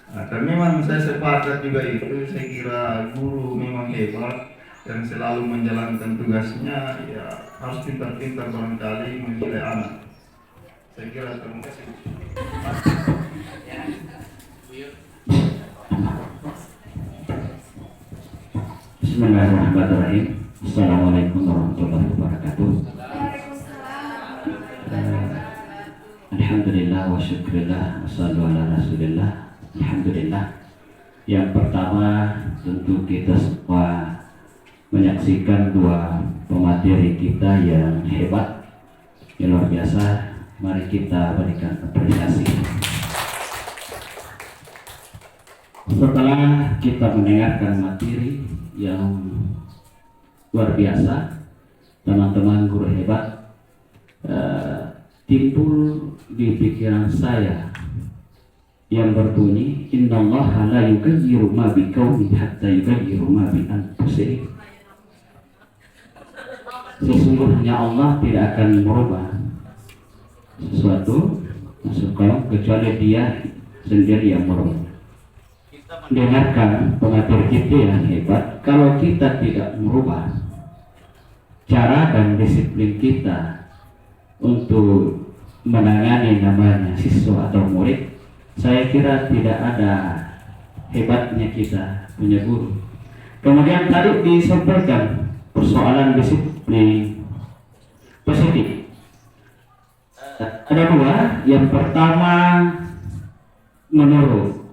Dan memang saya sepakat juga itu. Saya kira guru memang hebat yang selalu menjalankan tugasnya, ya harus pintar-pintar barangkali menilai anak. Saya kira terima kasih. Bismillahirrahmanirrahim. Assalamualaikum warahmatullahi wabarakatuh. Alhamdulillah wa syukurillah wassalatu ala rasulillah. Alhamdulillah. Yang pertama tentu kita semua menyaksikan dua pemateri kita yang hebat, yang luar biasa. Mari kita berikan apresiasi. Setelah kita mendengarkan materi yang luar biasa, teman-teman guru hebat, timbul di pikiran saya yang berbunyi, innallaha la yughayyiru ma biqaumin hatta yughayyiru ma bi anfusihim. Sesungguhnya Allah tidak akan merubah sesuatu masuk kaum kecuali dia sendiri yang merubah. Dengarkan pengatur kita yang hebat, kalau kita tidak merubah cara dan disiplin kita untuk menangani namanya siswa atau murid, saya kira tidak ada hebatnya kita punya guru. Kemudian tadi disampaikan persoalan disiplin positif. Ada dua. Yang pertama, menurut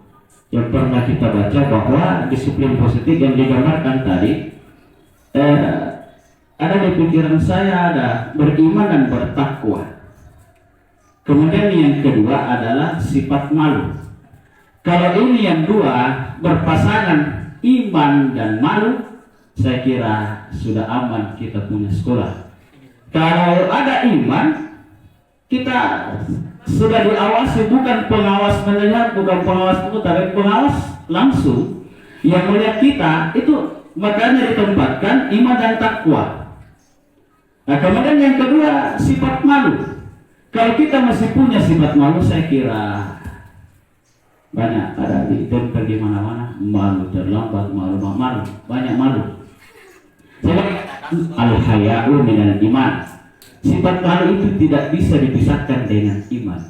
yang pernah kita baca bahwa disiplin positif yang digambarkan tadi, ada di pikiran saya ada beriman dan bertakwa. Kemudian yang kedua adalah sifat malu. Kalau ini yang dua berpasangan, iman dan malu, saya kira sudah aman kita punya sekolah. Kalau ada iman, kita sudah diawasi, bukan pengawas melihat, bukan pengawas itu, tapi pengawas langsung yang melihat kita. Itu makanya ditempatkan iman dan takwa. Nah, kemudian yang kedua, sifat malu. Kalau kita masih punya sifat malu, saya kira banyak ada di tempel di mana-mana, malu terlambat, malu, banyak malu. Saya al-haya'u minal iman. Sifat malu itu tidak bisa dipisahkan dengan iman.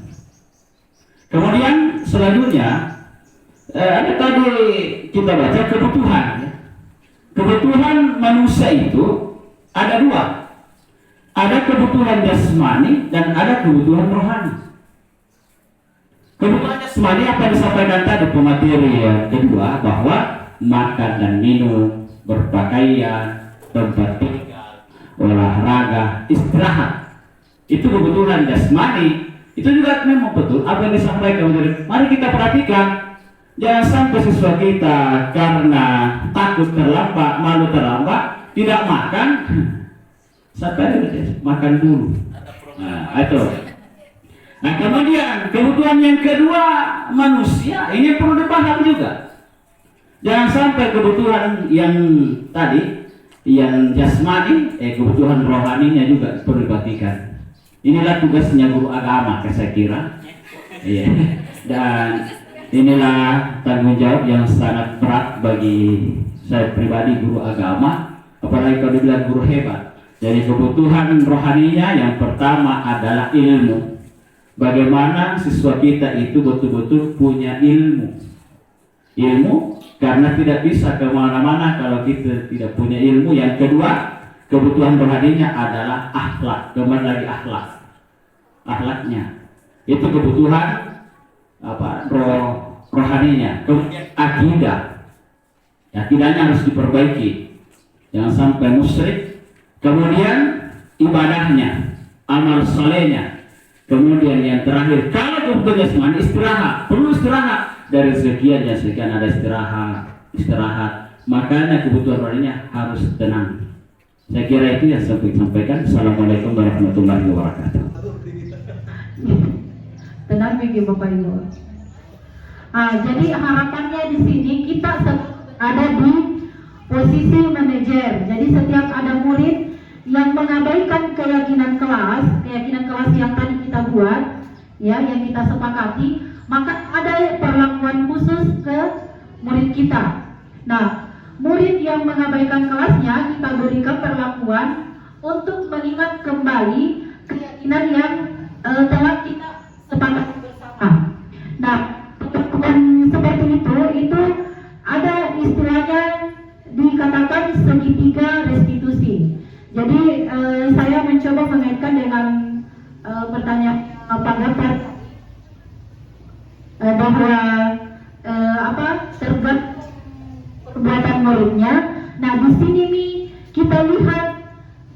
Kemudian selanjutnya ada tadi kita baca kebutuhan. Kebutuhan manusia itu ada dua. Ada kebutuhan jasmani dan ada kebutuhan rohani. Kebutuhan jasmani apa yang disampaikan tadi pemateri yang kedua, bahwa makan dan minum, berpakaian, tempat tinggal, olahraga, istirahat, itu kebutuhan jasmani. Itu juga memang betul apa yang disampaikan. Mari kita perhatikan Jangan sampai siswa kita karena takut terlambat, malu terlambat, tidak makan. Sampai makan dulu. Nah, itu. Nah, kemudian kebutuhan yang kedua manusia ini perlu dipahami juga. Jangan sampai kebutuhan yang tadi, yang jasmani, kebutuhan rohaninya juga perlu diperhatikan. Inilah tugasnya guru agama, saya kira. Iya. Dan inilah tanggung jawab yang sangat berat bagi saya pribadi, guru agama. Apalagi kalau dibilang guru hebat. Jadi kebutuhan rohaninya yang pertama adalah ilmu. Bagaimana siswa kita itu betul-betul punya ilmu. Ilmu karena tidak bisa kemana-mana kalau kita tidak punya ilmu. Yang kedua, kebutuhan rohaninya adalah akhlak. Kembali lagi akhlak. Akhlaknya itu kebutuhan rohaninya. Kemudian akidah. Akidahnya harus diperbaiki. Jangan sampai musyrik. Kemudian ibadahnya, amal solehnya. Kemudian yang terakhir, kalau kebutuhan jasmani istirahat, perlu istirahat. Dari sekian ada istirahat. Makanya kebutuhan rohaninya harus tenang. Saya kira itu yang saya sampaikan. Assalamualaikum warahmatullahi wabarakatuh. Tenang bagi Bapak Ibu. Jadi harapannya di sini kita ada di posisi manajer. Jadi setiap ada murid yang mengabaikan keyakinan kelas yang tadi kita buat, ya, yang kita sepakati, maka ada perlakuan khusus ke murid kita. Nah, murid yang mengabaikan kelasnya kita berikan perlakuan untuk mengingat kembali keyakinan yang telah kita sepakati bersama. Nah, perlakuan seperti itu ada istilahnya dikatakan segitiga restitusi. Jadi saya mencoba mengaitkan dengan pertanyaan Pak Gafar bahwa tergantung perbuatan muridnya. Nah, di sini nih kita lihat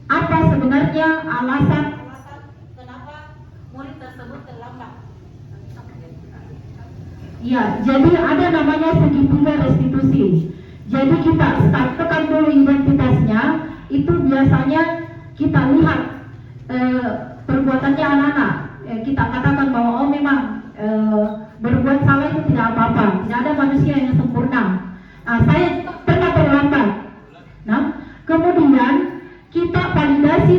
apa sebenarnya alasan kenapa murid tersebut terlambat. Ya, jadi ada namanya segitiga restitusi. Jadi kita tekan dulu identitasnya. Itu biasanya kita lihat perbuatannya anak-anak. Kita katakan bahwa memang berbuat salah itu tidak apa-apa. Tidak ada manusia yang sempurna. Saya juga pernah terlambat. Nah, kemudian kita validasi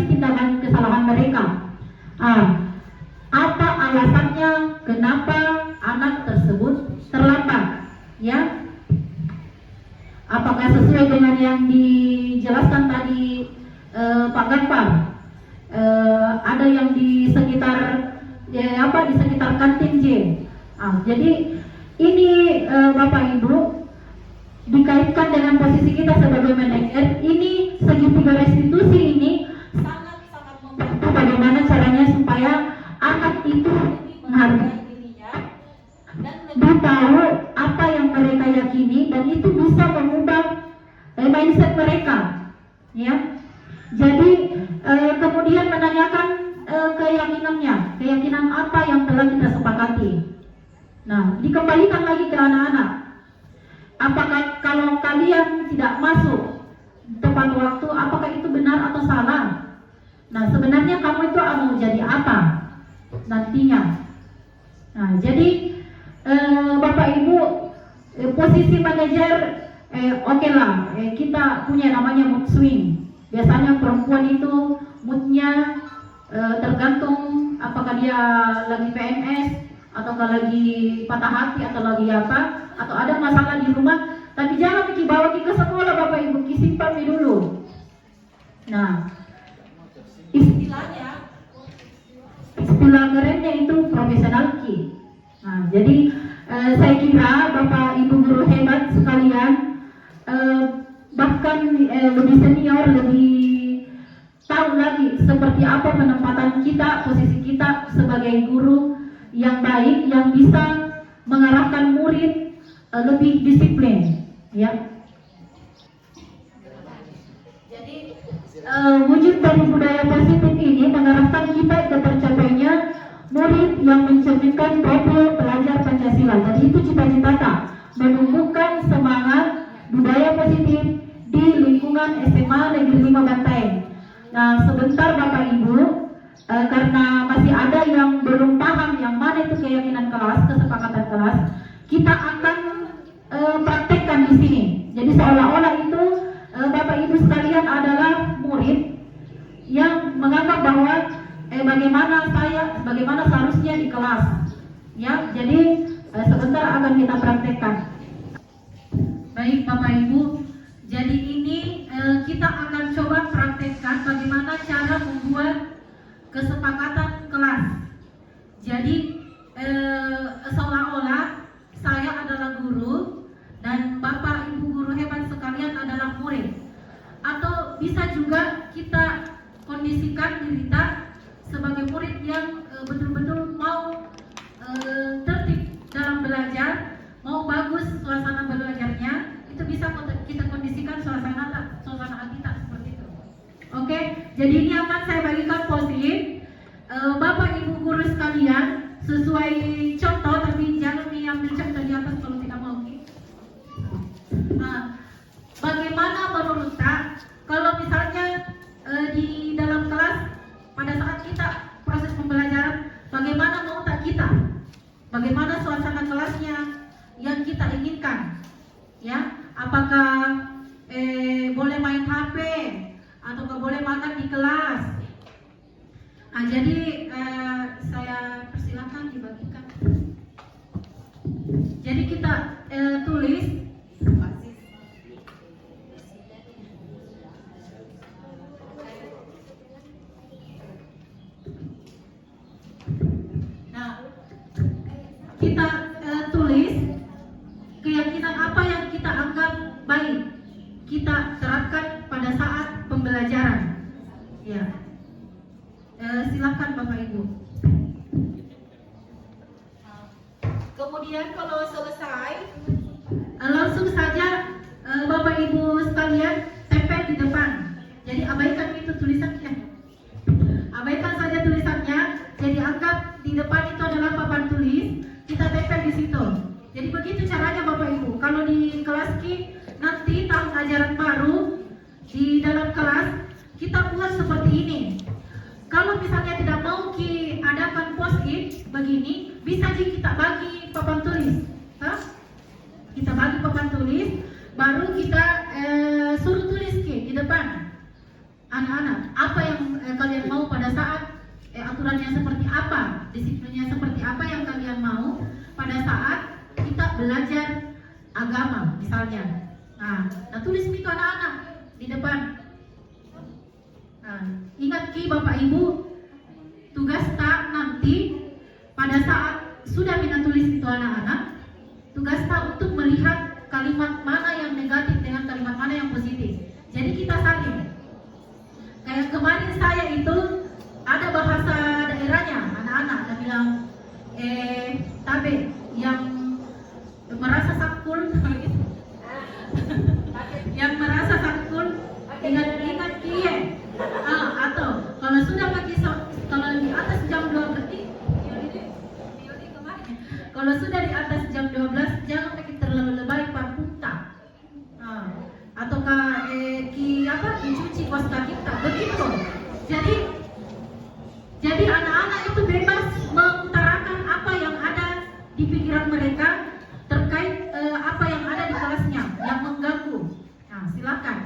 tindakan kesalahan mereka. Apa alasannya kenapa anak tersebut terlambat? Ya. Apakah sesuai dengan yang dijelaskan tadi Pak Gafar? Ada yang di sekitar di sekitar kantin J. Jadi ini Bapak Ibu dikaitkan dengan posisi kita sebagai manajer. Ini segitiga restitusi ini sangat membantu bagaimana caranya supaya anak itu menghargai dirinya dan lebih tahu apa yang mereka yakini, dan itu bisa mengubah mindset mereka, ya. Jadi kemudian menanyakan keyakinan apa yang telah kita sepakati. Nah, dikembalikan lagi ke anak-anak. Apakah kalau kalian tidak masuk tepat waktu, apakah itu benar atau salah? Nah, sebenarnya kamu itu mau jadi apa nantinya? Nah, jadi Bapak Ibu, posisi manajer oke lah, kita punya namanya mood swing. Biasanya perempuan itu moodnya tergantung apakah dia lagi PMS, ataukah lagi patah hati, atau lagi apa, atau ada masalah di rumah. Tapi jangan dibawa ke sekolah Bapak Ibu, simpan dulu. Nah, istilah kerennya itu profesional key. Nah, jadi saya kira Bapak Ibu guru hebat sekalian, bahkan lebih senior, lebih tahu lagi seperti apa penempatan kita, posisi kita sebagai guru yang baik, yang bisa mengarahkan murid lebih disiplin, ya. Jadi wujud dari budaya positif ini mengarahkan kita ke tercapainya murid yang mencerminkan profil pelajar Pancasila. Jadi itu cita-cita menumbuhkan semangat budaya positif di lingkungan SMA Negeri 5 Bantaeng. Nah, sebentar Bapak Ibu, karena masih ada yang belum paham yang mana itu keyakinan kelas, kesepakatan kelas, kita akan praktekkan di sini. Jadi seolah-olah itu Bapak Ibu sekalian adalah murid yang menganggap bahwa bagaimana seharusnya di kelas. Ya, jadi sebentar akan kita praktekkan. Baik Bapak Ibu, jadi ini kita akan coba praktekkan bagaimana cara membuat kesepakatan kelas. Jadi seolah-olah saya adalah guru dan Bapak Ibu guru hebat sekalian adalah murid. Atau bisa juga kita kondisikan diri kita sebagai murid yang betul-betul mau tertib dalam belajar, mau bagus suasana belajarnya, itu bisa kita kondisikan suasana kita seperti itu. Oke, jadi ini akan saya bagikan post-it. Bapak Ibu guru sekalian, sesuai contoh, tapi jangan diambil contoh di atas kalau tidak mau. Nah, bagaimana menurut Tak kalau misalnya di dalam kelas pada saat kita proses pembelajaran, bagaimana mau tak kita? Bagaimana suasana kelasnya yang kita inginkan? Ya, apakah boleh main HP atau boleh makan di kelas? Nah, jadi saya persilakan dibagikan. Jadi kita tulis. Nah, kita tulis keyakinan apa yang kita anggap baik kita terapkan pada saat pembelajaran. Ya, silakan Bapak Ibu. Kemudian kalau selesai, langsung saja Bapak Ibu sekalian tempel di depan. Jadi abaikan itu tulisannya. Abaikan saja tulisannya. Jadi anggap di depan itu adalah papan tulis, kita tempel di situ. Jadi begitu caranya Bapak Ibu. Kalau di kelas Ki nanti tahun ajaran baru di dalam kelas kita buat seperti ini. Kalau misalnya tidak mau Ki adakan post-it begini, bisa kita bagi papan tulis. Kita bagi papan tulis, baru kita suruh tulis Ki di depan. Anak-anak, apa yang kalian mau pada saat aturannya seperti apa, disiplinnya seperti apa yang kalian mau pada saat kita belajar agama misalnya. Nah tulis itu anak-anak di depan. Nah, ingat Ki Bapak Ibu, tugas Tak nanti pada saat sudah kita tulis itu anak-anak, tugas Tak untuk melihat kalimat mana yang negatif dengan kalimat mana yang positif. Jadi kita saling. Kayak kemarin saya itu ada bahasa daerahnya, anak-anak ada bilang tabe yang merasa sakul yang merasa sakul ingat kie. Atau kalau sudah pagi kalau di atas jam 12 kalau sudah di atas jam 12 jangan pakai terlalu lebay parputa. Ataukah dicuci kos kaki kita begitu. Jadi anak-anak itu bebas mengutarakan apa yang ada di pikiran mereka terkait apa yang ada di kelasnya yang mengganggu. Nah, silakan.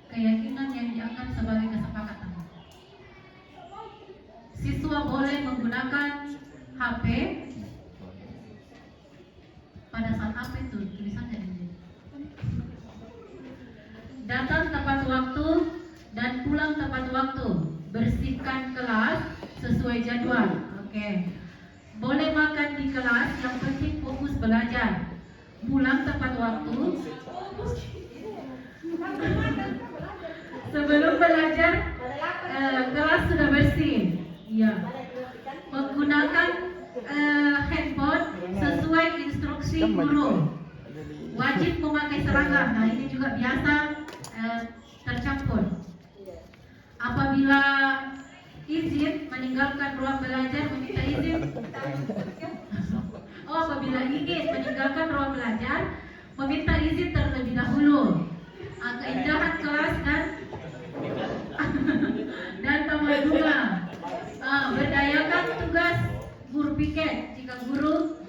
keyakinan yang dianggap sebagai kesepakatan. Siswa boleh menggunakan HP pada saat apa itu tulisannya ini? Datang tepat waktu dan pulang tepat waktu. Bersihkan kelas sesuai jadwal. Oke. Boleh makan di kelas, yang penting fokus belajar. Pulang tepat waktu. Sebelum belajar, kelas sudah bersih. Iya. Menggunakan handphone sesuai instruksi guru. Wajib memakai seragam. Nah, ini juga biasa tercampur. Apabila izin meninggalkan ruang belajar, meminta izin. Oh, apabila ingin meninggalkan ruang belajar, meminta izin terlebih dahulu. Keindahan kelas dan taman bunga. Berdayakan tugas guru piket jika guru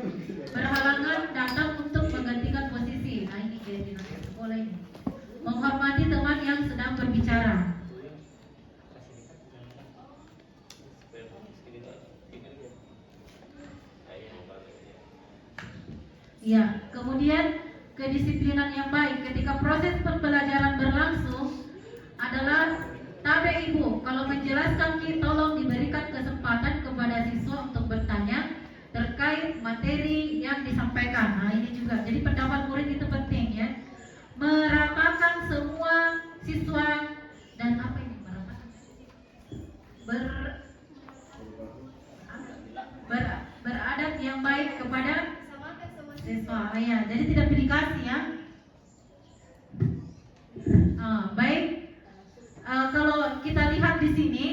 berhalangan datang untuk menggantikan posisi. Nah, ini keyakinan sekolah ini. Menghormati teman yang sedang berbicara. Ya, kemudian kedisiplinan yang baik ketika proses pembelajaran berlangsung adalah tabe ibu. Kalau menjelaskan tolong diberikan kesempatan kepada siswa untuk bertanya terkait materi yang disampaikan. Nah, ini juga. Jadi pendapat murid itu penting ya. Meratakan semua siswa dan apa ini meratakan? Beradab yang baik kepada siswa. Ya, jadi tidak pilih kasih ya. Baik. Kalau kita lihat di sini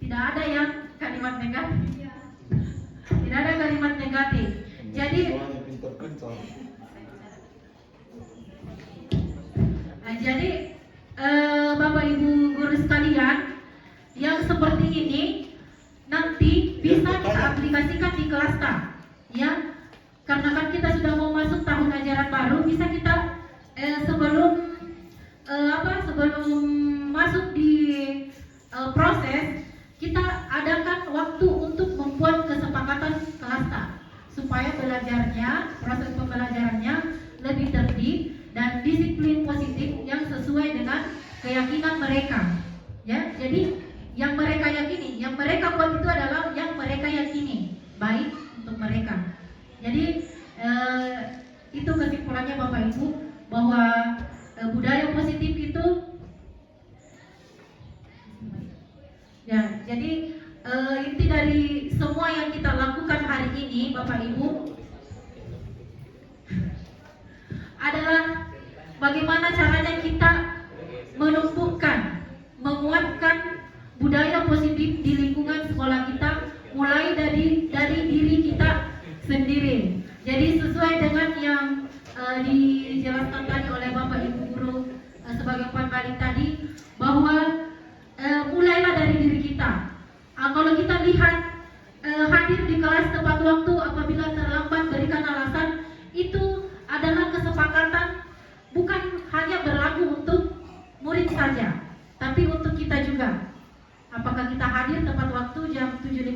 tidak ada yang kalimat negatif. Tidak ada kalimat negatif. Jadi Bapak Ibu guru sekalian, yang seperti ini nanti bisa kita aplikasikan di kelas ya. Karena kan kita sudah mau masuk tahun ajaran baru, bisa kita sebelum masuk di proses, kita adakan waktu untuk membuat kesepakatan kelas supaya proses pembelajarannya lebih tertib dan disiplin positif yang sesuai dengan keyakinan mereka. Ya, jadi yang mereka yakini, yang mereka buat itu adalah yang mereka yakini baik untuk mereka. Jadi itu kesimpulannya Bapak Ibu, bahwa budaya positif itu ya, jadi inti dari semua yang kita lakukan hari ini Bapak Ibu adalah bagaimana caranya kita menumbuhkan, menguatkan budaya positif di lingkungan sekolah kita, mulai dari diri kita sendiri. Jadi sesuai dengan yang dijelaskan tadi oleh Bapak Ibu guru sebagai kali tadi, bahwa mulailah dari diri kita. Kalau kita lihat hadir di kelas tepat waktu, apabila terlambat berikan alasan, itu adalah kesepakatan bukan hanya berlaku untuk murid saja, tapi untuk kita juga. Apakah kita hadir tepat waktu jam 7.15,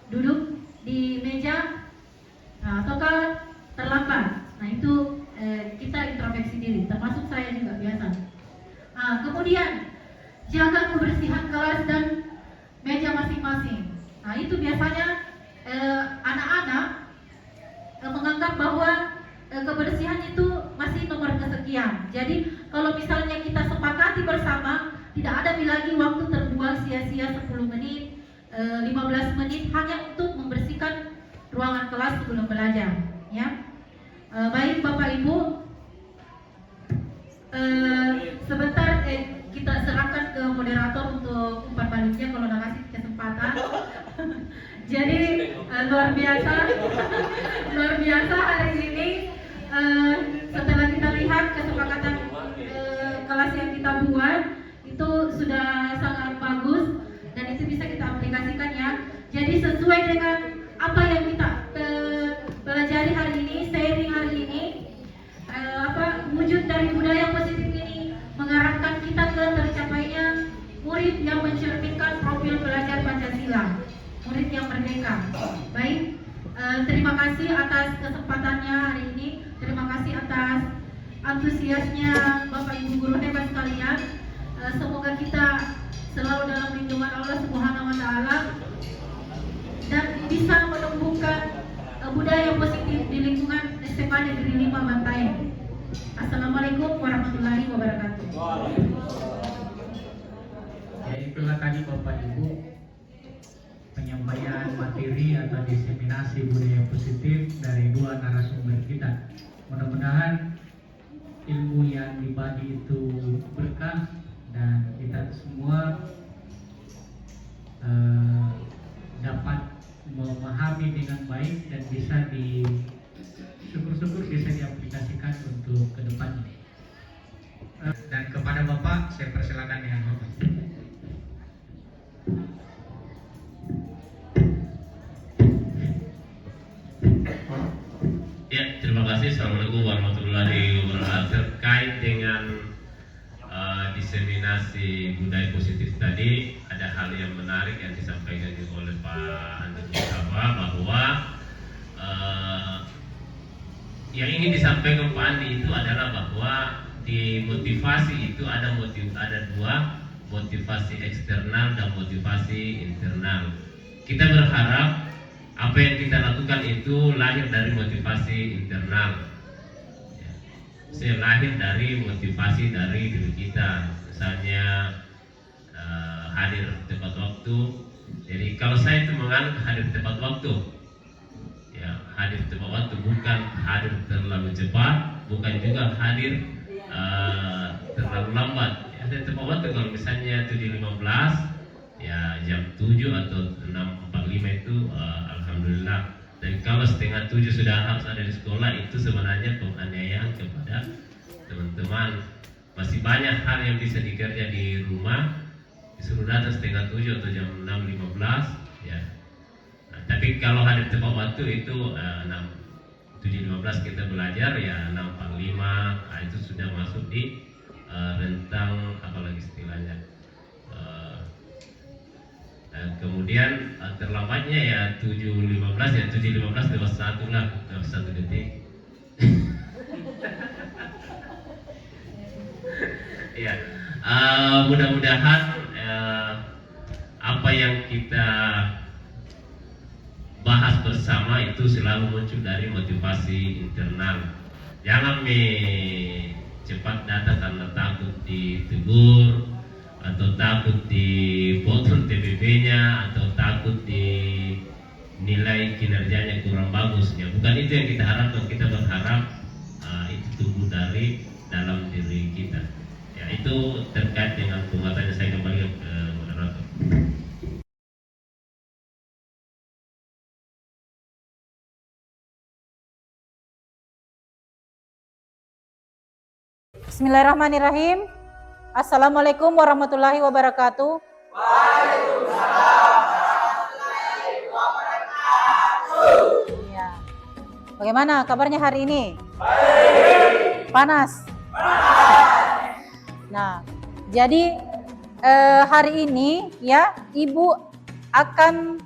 duduk di meja, ataukah terlambat? Nah, itu kita introspeksi diri, termasuk saya juga biasa. Kemudian jaga kebersihan kelas dan meja masing-masing. Nah, itu biasanya anak-anak menganggap bahwa kebersihan itu masih nomor kesekian. Jadi kalau misalnya kita sepakati bersama, tidak ada lagi waktu terbuang sia-sia 10 menit, 15 menit hanya untuk membersihkan ruangan kelas sebelum belajar. Ya, baik Bapak Ibu, sebentar kita serahkan ke moderator untuk umpan baliknya kalau udah kasih kesempatan. Jadi luar biasa hari ini. Setelah kita lihat kesepakatan kelas yang kita buat itu sudah sangat bagus dan itu bisa kita aplikasikan ya. Jadi sesuai dengan apa yang kita pelajari hari ini, sharing hari ini, wujud dari budaya positif ini mengarahkan kita ke Terima kasih atas kesempatannya hari ini. Terima kasih atas antusiasnya Bapak Ibu guru hebat sekalian. Semoga kita selalu dalam lindungan Allah Subhanahu wa taala dan bisa menumbuhkan budaya positif di lingkungan SMA Negeri 5 Bantaeng. Assalamualaikum warahmatullahi wabarakatuh. Ya, itulah tadi Bapak Ibu penyampaian materi atau diseminasi budaya positif dari dua narasumber kita. Mudah-mudahan ilmu yang dibagi itu berkah dan kita semua dapat memahami dengan baik dan bisa syukur-syukur bisa diaplikasikan untuk ke depan ini. Dan kepada Bapak saya persilakan dengan hormat. Ya, terima kasih. Assalamualaikum warahmatullahi wabarakatuh. Terkait dengan diseminasi budaya positif tadi, ada hal yang menarik yang disampaikan oleh Pak Andri bahwa yang ingin disampaikan Pak Andi itu adalah bahwa di motivasi itu ada dua, motivasi eksternal dan motivasi internal. Kita berharap apa yang kita lakukan itu lahir dari motivasi internal. Saya lahir dari motivasi dari diri kita, misalnya hadir tepat waktu. Jadi kalau saya itu menganggap hadir tepat waktu, ya hadir tepat waktu, bukan hadir terlalu cepat, bukan juga hadir terlalu lambat. Hadir tepat waktu kalau misalnya 7.15, ya jam 7 atau 6.45 itu alhamdulillah. Dan kalau setengah 7 sudah harus ada di sekolah, itu sebenarnya penganiayaan kepada teman-teman. Masih banyak hal yang bisa dikerja di rumah, disuruh datang setengah 7 atau jam 6.15 ya. Nah, tapi kalau hadir tepat waktu itu 7.15 kita belajar, ya 6.45, nah, itu sudah masuk di rentang apalagi istilahnya. Kemudian terlambatnya ya 7.15, ya 7.15 lewat 1 lah, lewat 1 detik. Ya, mudah-mudahan apa yang kita bahas bersama itu selalu muncul dari motivasi internal. Jangan cepat datang karena takut ditegur, atau takut dipotong TBB-nya, atau takut dinilai kinerjanya kurang bagus. Ya, bukan itu yang kita harapkan. Kita berharap itu tumbuh dari dalam diri kita. Ya, itu terkait dengan pembahasannya. Saya kembali ke moderator. Bismillahirrahmanirrahim. Assalamualaikum warahmatullahi wabarakatuh. Waalaikumsalam warahmatullahi wabarakatuh. Ya. Bagaimana kabarnya hari ini? Baik. Panas? Panas. Nah, jadi hari ini ya Ibu akan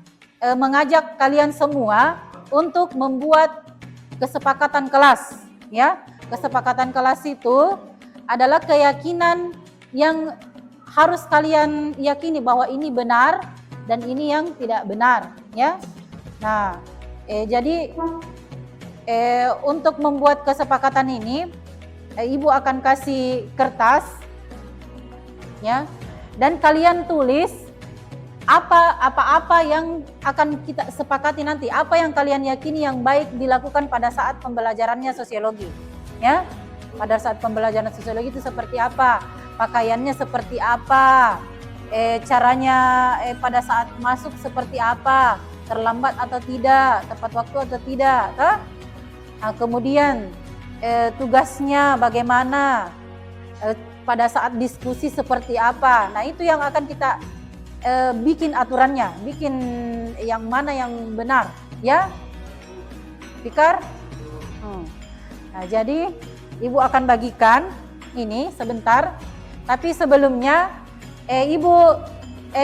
mengajak kalian semua untuk membuat kesepakatan kelas. Ya, kesepakatan kelas itu adalah keyakinan yang harus kalian yakini bahwa ini benar dan ini yang tidak benar, ya. Nah, jadi untuk membuat kesepakatan ini, Ibu akan kasih kertas, ya, dan kalian tulis apa-apa yang akan kita sepakati nanti, apa yang kalian yakini yang baik dilakukan pada saat pembelajarannya sosiologi, ya. Pada saat pembelajaran sosiologi itu seperti apa, pakaiannya seperti apa, caranya pada saat masuk seperti apa, terlambat atau tidak, tepat waktu atau tidak, nah, kemudian tugasnya bagaimana, pada saat diskusi seperti apa. Nah, itu yang akan kita bikin aturannya, bikin yang mana yang benar, ya, Fikar. Nah, jadi Ibu akan bagikan ini sebentar, tapi sebelumnya Ibu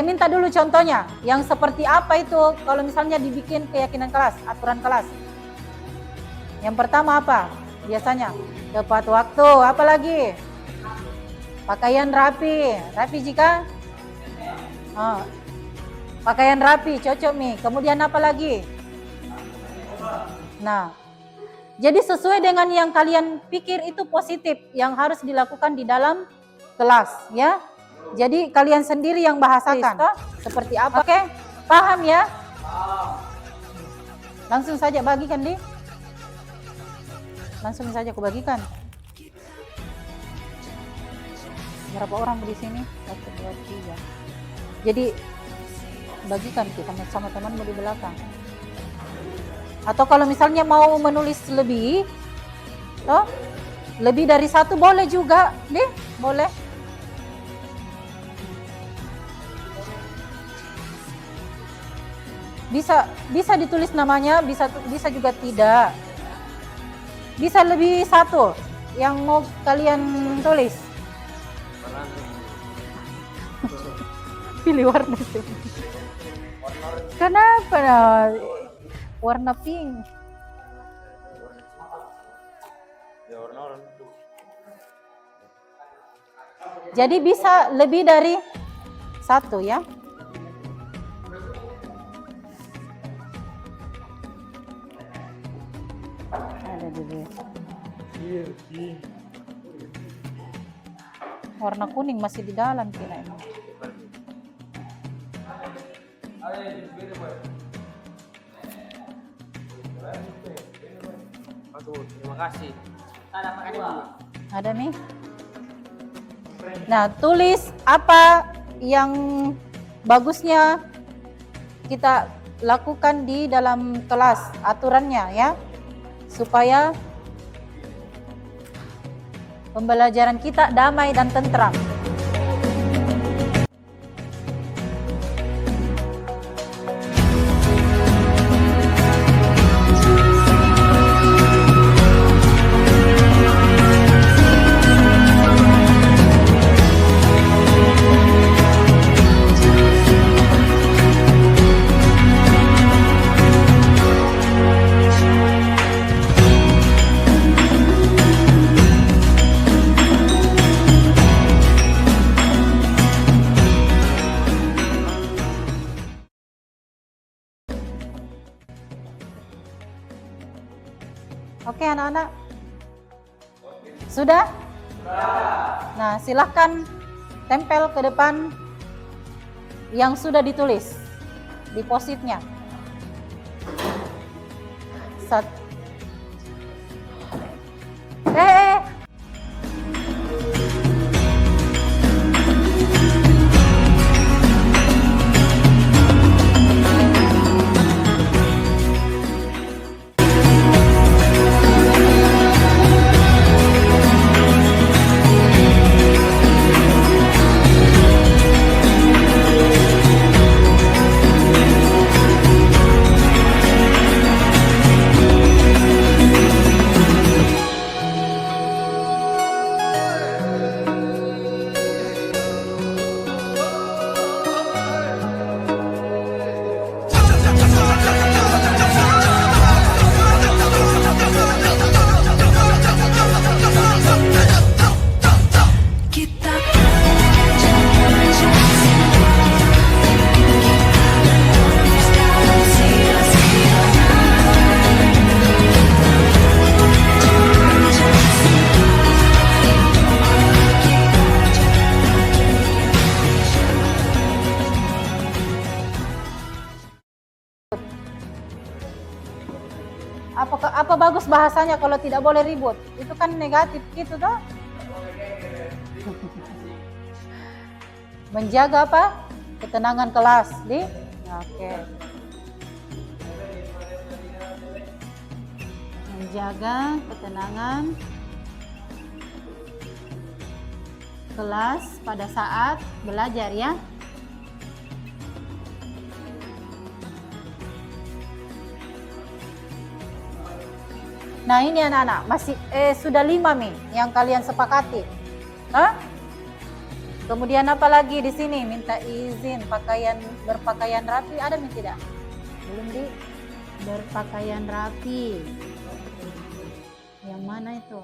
minta dulu contohnya. Yang seperti apa itu kalau misalnya dibikin keyakinan kelas, aturan kelas. Yang pertama apa? Biasanya tepat waktu, apa lagi? Pakaian rapi. Rapi jika? Pakaian rapi, cocok Mi. Kemudian apa lagi? Nah, jadi sesuai dengan yang kalian pikir itu positif yang harus dilakukan di dalam kelas, ya. Jadi kalian sendiri yang bahasakan seperti apa. Oke, paham ya? Langsung saja bagikan, Di. Langsung saja aku bagikan. Berapa orang di sini? 1, 2, 3. Jadi bagikan kita sama temanmu di belakang. Atau kalau misalnya mau menulis lebih, lebih dari 1 boleh juga, deh, boleh. Bisa ditulis namanya, bisa juga tidak. Bisa lebih 1 yang mau kalian tulis. Pilih warna sih. Kenapa? Warna pink. Jadi bisa lebih dari 1 ya. Ada dulu. Warna kuning masih di dalam kira ini. Terima kasih. Ada nih. Nah, tulis apa yang bagusnya kita lakukan di dalam kelas, aturannya ya, supaya pembelajaran kita damai dan tentram. Oke anak-anak? Sudah? Nah, silahkan tempel ke depan yang sudah ditulis di post-it-nya. Apa bagus bahasanya kalau tidak boleh ribut? Itu kan negatif gitu toh. Menjaga apa? Ketenangan kelas, Di. Oke. Menjaga ketenangan kelas pada saat belajar ya. Nah ini anak-anak masih sudah 5 nih yang kalian sepakati. Hah? Kemudian apa lagi di sini? Minta izin berpakaian rapi, ada nih tidak? Belum di berpakaian rapi. Yang mana itu?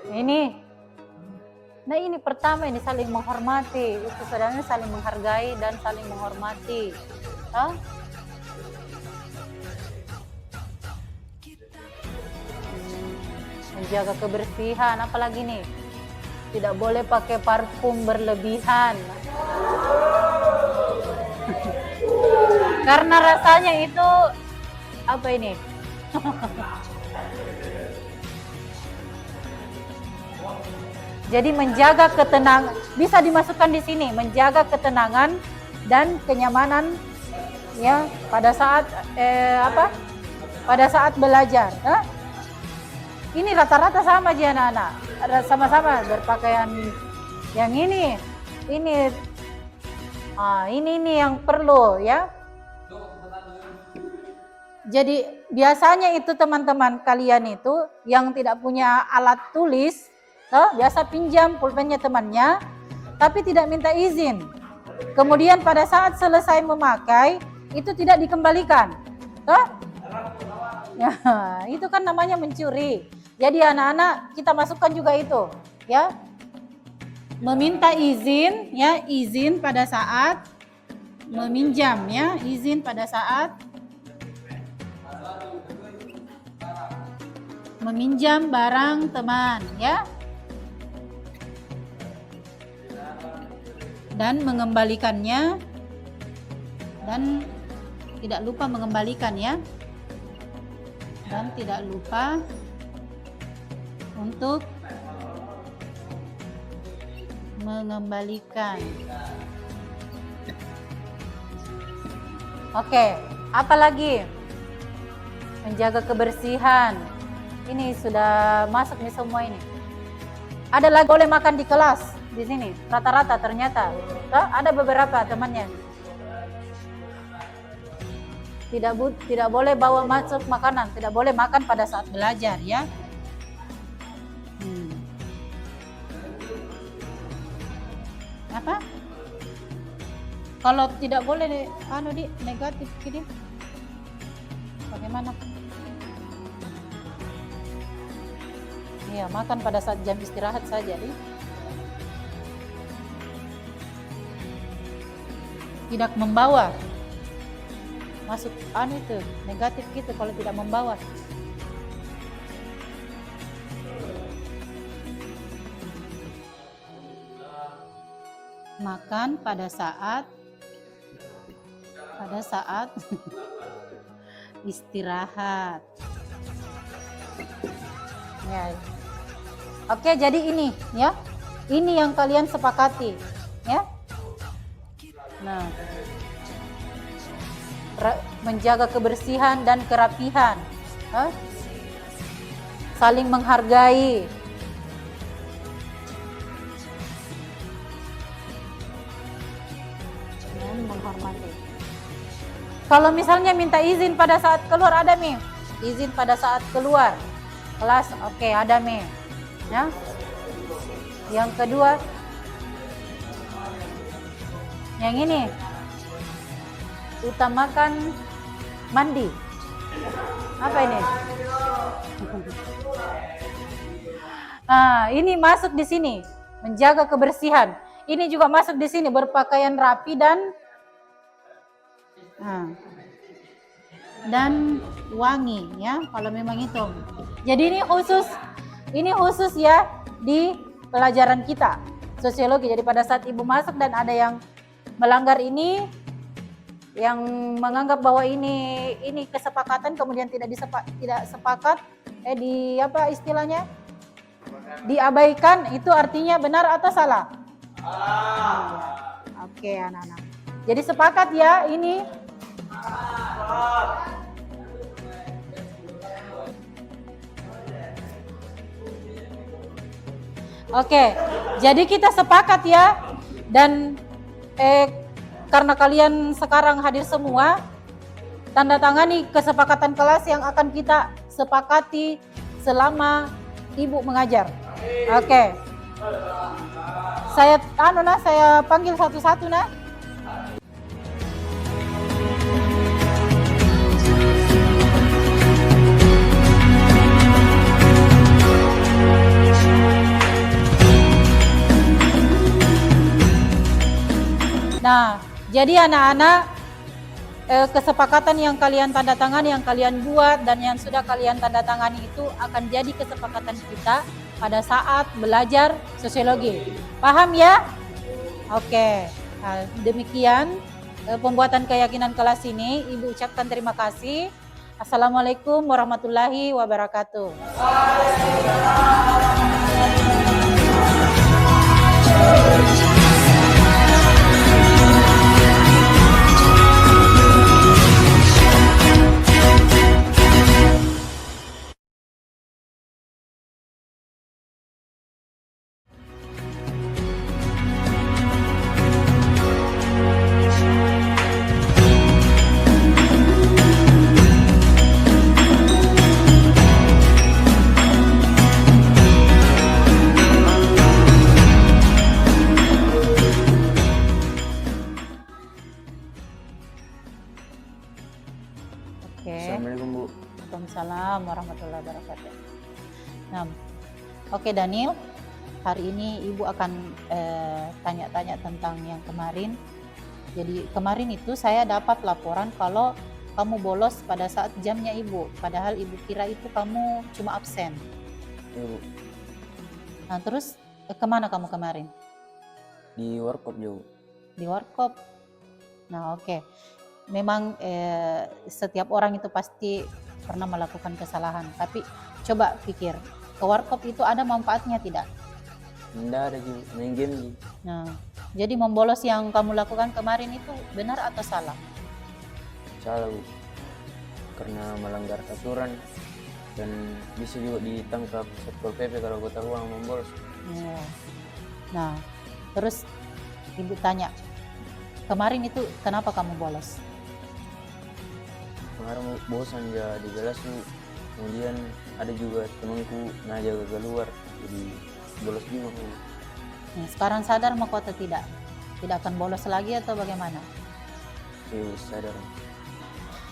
Ini. Nah, ini pertama ini saling menghormati. Itu sebenarnya saling menghargai dan saling menghormati. Hah? Menjaga kebersihan, apalagi nih? Tidak boleh pakai parfum berlebihan. Karena rasanya itu apa ini? Jadi menjaga ketenangan, bisa dimasukkan di sini, menjaga ketenangan dan kenyamanan ya pada saat pada saat belajar. Ini rata-rata sama aja anak-anak, sama-sama berpakaian yang ini yang perlu ya. Jadi biasanya itu teman-teman kalian itu yang tidak punya alat tulis, biasa pinjam pulpennya temannya, tapi tidak minta izin. Kemudian pada saat selesai memakai itu tidak dikembalikan, ya, itu kan namanya mencuri. Jadi anak-anak kita masukkan juga itu, ya, meminta izin, ya, izin pada saat meminjam, ya, izin pada saat meminjam barang teman, ya, dan mengembalikannya, dan tidak lupa mengembalikan, ya, dan tidak lupa untuk mengembalikan. Oke, apa lagi? Menjaga kebersihan. Ini sudah masuk nih semua ini. Ada lagi boleh makan di kelas di sini. Rata-rata ternyata. Ada beberapa temannya. Tidak boleh bawa masuk makanan, tidak boleh makan pada saat belajar, ya. Apa? Kalau tidak boleh negatif gini. Bagaimana? Ya, makan pada saat jam istirahat saja, nih. Tidak membawa. Masuk itu negatif gitu kalau tidak membawa. Makan pada saat istirahat. Ya. Oke, jadi ini, ya. Ini yang kalian sepakati, ya. Nah, menjaga kebersihan dan kerapihan, saling menghargai. Menghormati. Kalau misalnya minta izin pada saat keluar, ada nih izin pada saat keluar kelas, oke, ada nih, ya. Yang kedua, yang ini utamakan mandi. Apa ini? Nah, ini masuk di sini, menjaga kebersihan. Ini juga masuk di sini, berpakaian rapi dan wangi, ya, kalau memang itu. Jadi ini khusus ya di pelajaran kita sosiologi. Jadi pada saat ibu masuk dan ada yang melanggar ini, yang menganggap bahwa ini kesepakatan kemudian tidak sepakat, istilahnya diabaikan, itu artinya benar atau salah? Oke, anak-anak. Jadi sepakat ya ini. Oke, jadi kita sepakat ya. Dan karena kalian sekarang hadir semua, tanda tangani kesepakatan kelas yang akan kita sepakati selama Ibu mengajar. Oke. Saya saya panggil satu-satu nah. Nah, jadi anak-anak, kesepakatan yang kalian tanda tangan, yang kalian buat dan yang sudah kalian tanda tangani itu akan jadi kesepakatan kita pada saat belajar sosiologi. Paham ya? Oke. Nah, demikian pembuatan keyakinan kelas ini. Ibu ucapkan terima kasih. Assalamualaikum warahmatullahi wabarakatuh. Assalamualaikum Bu. Waalaikumsalam warahmatullahi wabarakatuh. Nah, oke Daniel, hari ini Ibu akan tanya-tanya tentang yang kemarin. Jadi kemarin itu saya dapat laporan kalau kamu bolos pada saat jamnya Ibu, padahal Ibu kira itu kamu cuma absen. Ibu. Nah terus kemana kamu kemarin? Di warkop jauh. Di warkop. Nah oke. Memang setiap orang itu pasti pernah melakukan kesalahan, tapi coba pikir, ke warkop itu ada manfaatnya tidak? Tidak ada juga, main game gitu. Nah, jadi membolos yang kamu lakukan kemarin itu benar atau salah? Salah Bu, karena melanggar aturan dan bisa juga ditangkap Satpol PP kalau ketahuan membolos. Ya. Nah, terus Ibu tanya, kemarin itu kenapa kamu bolos? Kemarin bosan ya di kelas tuh, kemudian ada juga temanku ngajak keluar, jadi bolos juga Bu. Nah, sekarang sadar mau atau tidak? Tidak akan bolos lagi atau bagaimana? Iya sadar.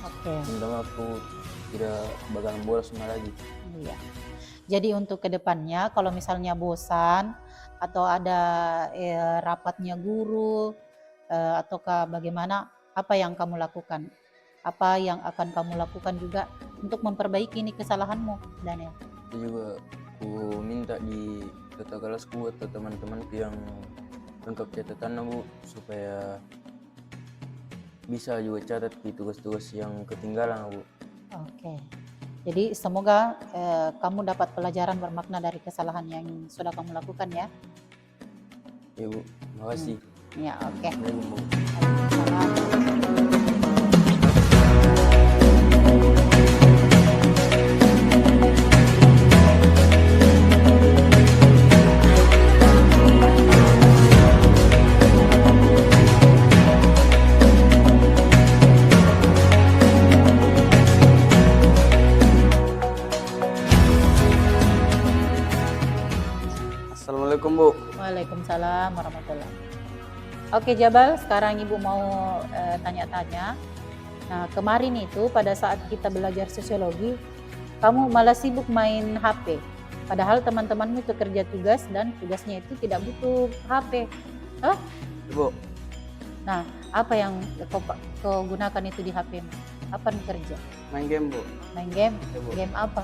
Oke. Minta aku tidak bakal bolos lagi. Iya. Jadi untuk kedepannya kalau misalnya bosan atau ada rapatnya guru ataukah bagaimana, apa yang kamu lakukan? Apa yang akan kamu lakukan juga untuk memperbaiki ini kesalahanmu, Daniel? Itu juga aku minta di tata kelasku atau teman-temanku yang lengkap catatan Bu, supaya bisa juga catat di tugas-tugas yang ketinggalan Bu. Oke. Jadi semoga kamu dapat pelajaran bermakna dari kesalahan yang sudah kamu lakukan ya. Ya Bu, makasih. Ya oke. Bu. Assalamualaikum Bu. Waalaikumsalam warahmatullahi. Oke Jabal, sekarang Ibu mau tanya-tanya. Nah kemarin itu pada saat kita belajar sosiologi, kamu malah sibuk main HP. Padahal teman-temanmu itu kerja tugas dan tugasnya itu tidak butuh HP. Hah? Bu. Nah apa yang kau gunakan itu di HP-mu? Apa yang kerja? Main game Bu. Main game? Ya, Bu. Game apa?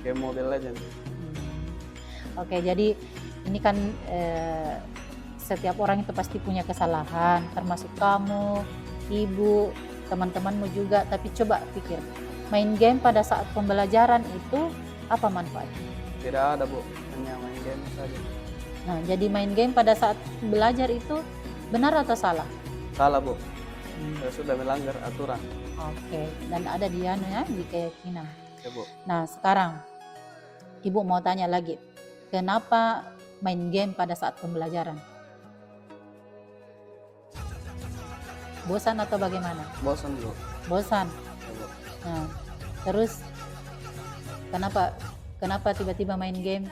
Game Mobile Legends. Oke, jadi ini kan setiap orang itu pasti punya kesalahan, termasuk kamu, ibu, teman-temanmu juga. Tapi coba pikir, main game pada saat pembelajaran itu apa manfaatnya? Tidak ada Bu, hanya main game saja. Nah, jadi main game pada saat belajar itu benar atau salah? Salah Bu, saya sudah melanggar aturan. Oke, dan ada di di keyakinan. Ya Bu. Nah, sekarang Ibu mau tanya lagi. Kenapa main game pada saat pembelajaran? Bosan atau bagaimana? Bosan Bu. Bosan. Ya, Bu. Nah, terus kenapa Kenapa tiba-tiba main game?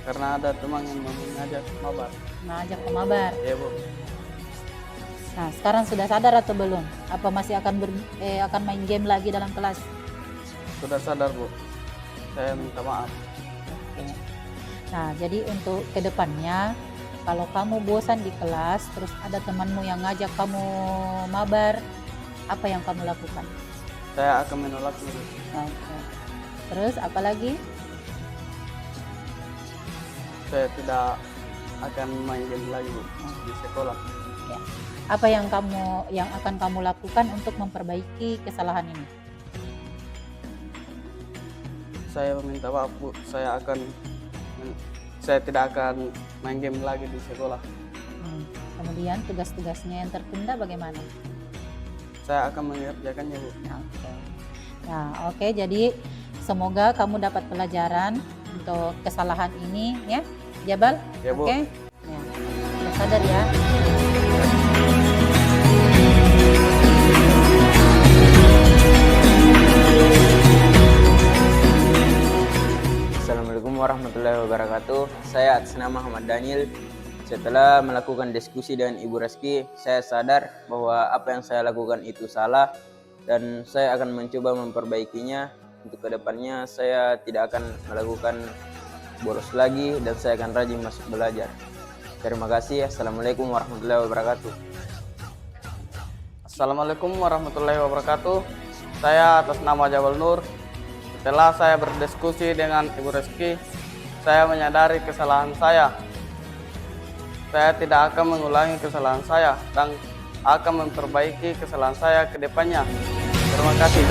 Karena ada teman yang mau mengajak mabar. Ngajak ke mabar. Iya Bu. Nah, sekarang sudah sadar atau belum? Apa masih akan main game lagi dalam kelas? Sudah sadar Bu. Saya minta maaf. Oke. Nah, jadi untuk kedepannya, kalau kamu bosan di kelas, terus ada temanmu yang ngajak kamu mabar, apa yang kamu lakukan? Saya akan menolaknya Bu. Oke. Terus apa lagi? Saya tidak akan main game lagi Bu di sekolah. Ya. Apa yang akan kamu lakukan untuk memperbaiki kesalahan ini? Saya meminta maaf Bu. Saya tidak akan main game lagi di sekolah. Kemudian tugas-tugasnya yang tertunda bagaimana? Saya akan mengerjakannya Bu. Oke. Nah, oke. Jadi semoga kamu dapat pelajaran untuk kesalahan ini, ya, Jabal. Ya Bu. Oke. Ya. Sudah sadar ya. Assalamualaikum warahmatullahi wabarakatuh. Saya atas nama Ahmad Daniel. Setelah melakukan diskusi dengan Ibu Reski, saya sadar bahwa apa yang saya lakukan itu salah dan saya akan mencoba memperbaikinya. Untuk kedepannya saya tidak akan melakukan bolos lagi dan saya akan rajin masuk belajar. Terima kasih. Assalamualaikum warahmatullahi wabarakatuh. Assalamualaikum warahmatullahi wabarakatuh. Saya atas nama Jabal Nur. Setelah saya berdiskusi dengan Ibu Reski, saya menyadari kesalahan saya. Saya tidak akan mengulangi kesalahan saya dan akan memperbaiki kesalahan saya ke depannya. Terima kasih.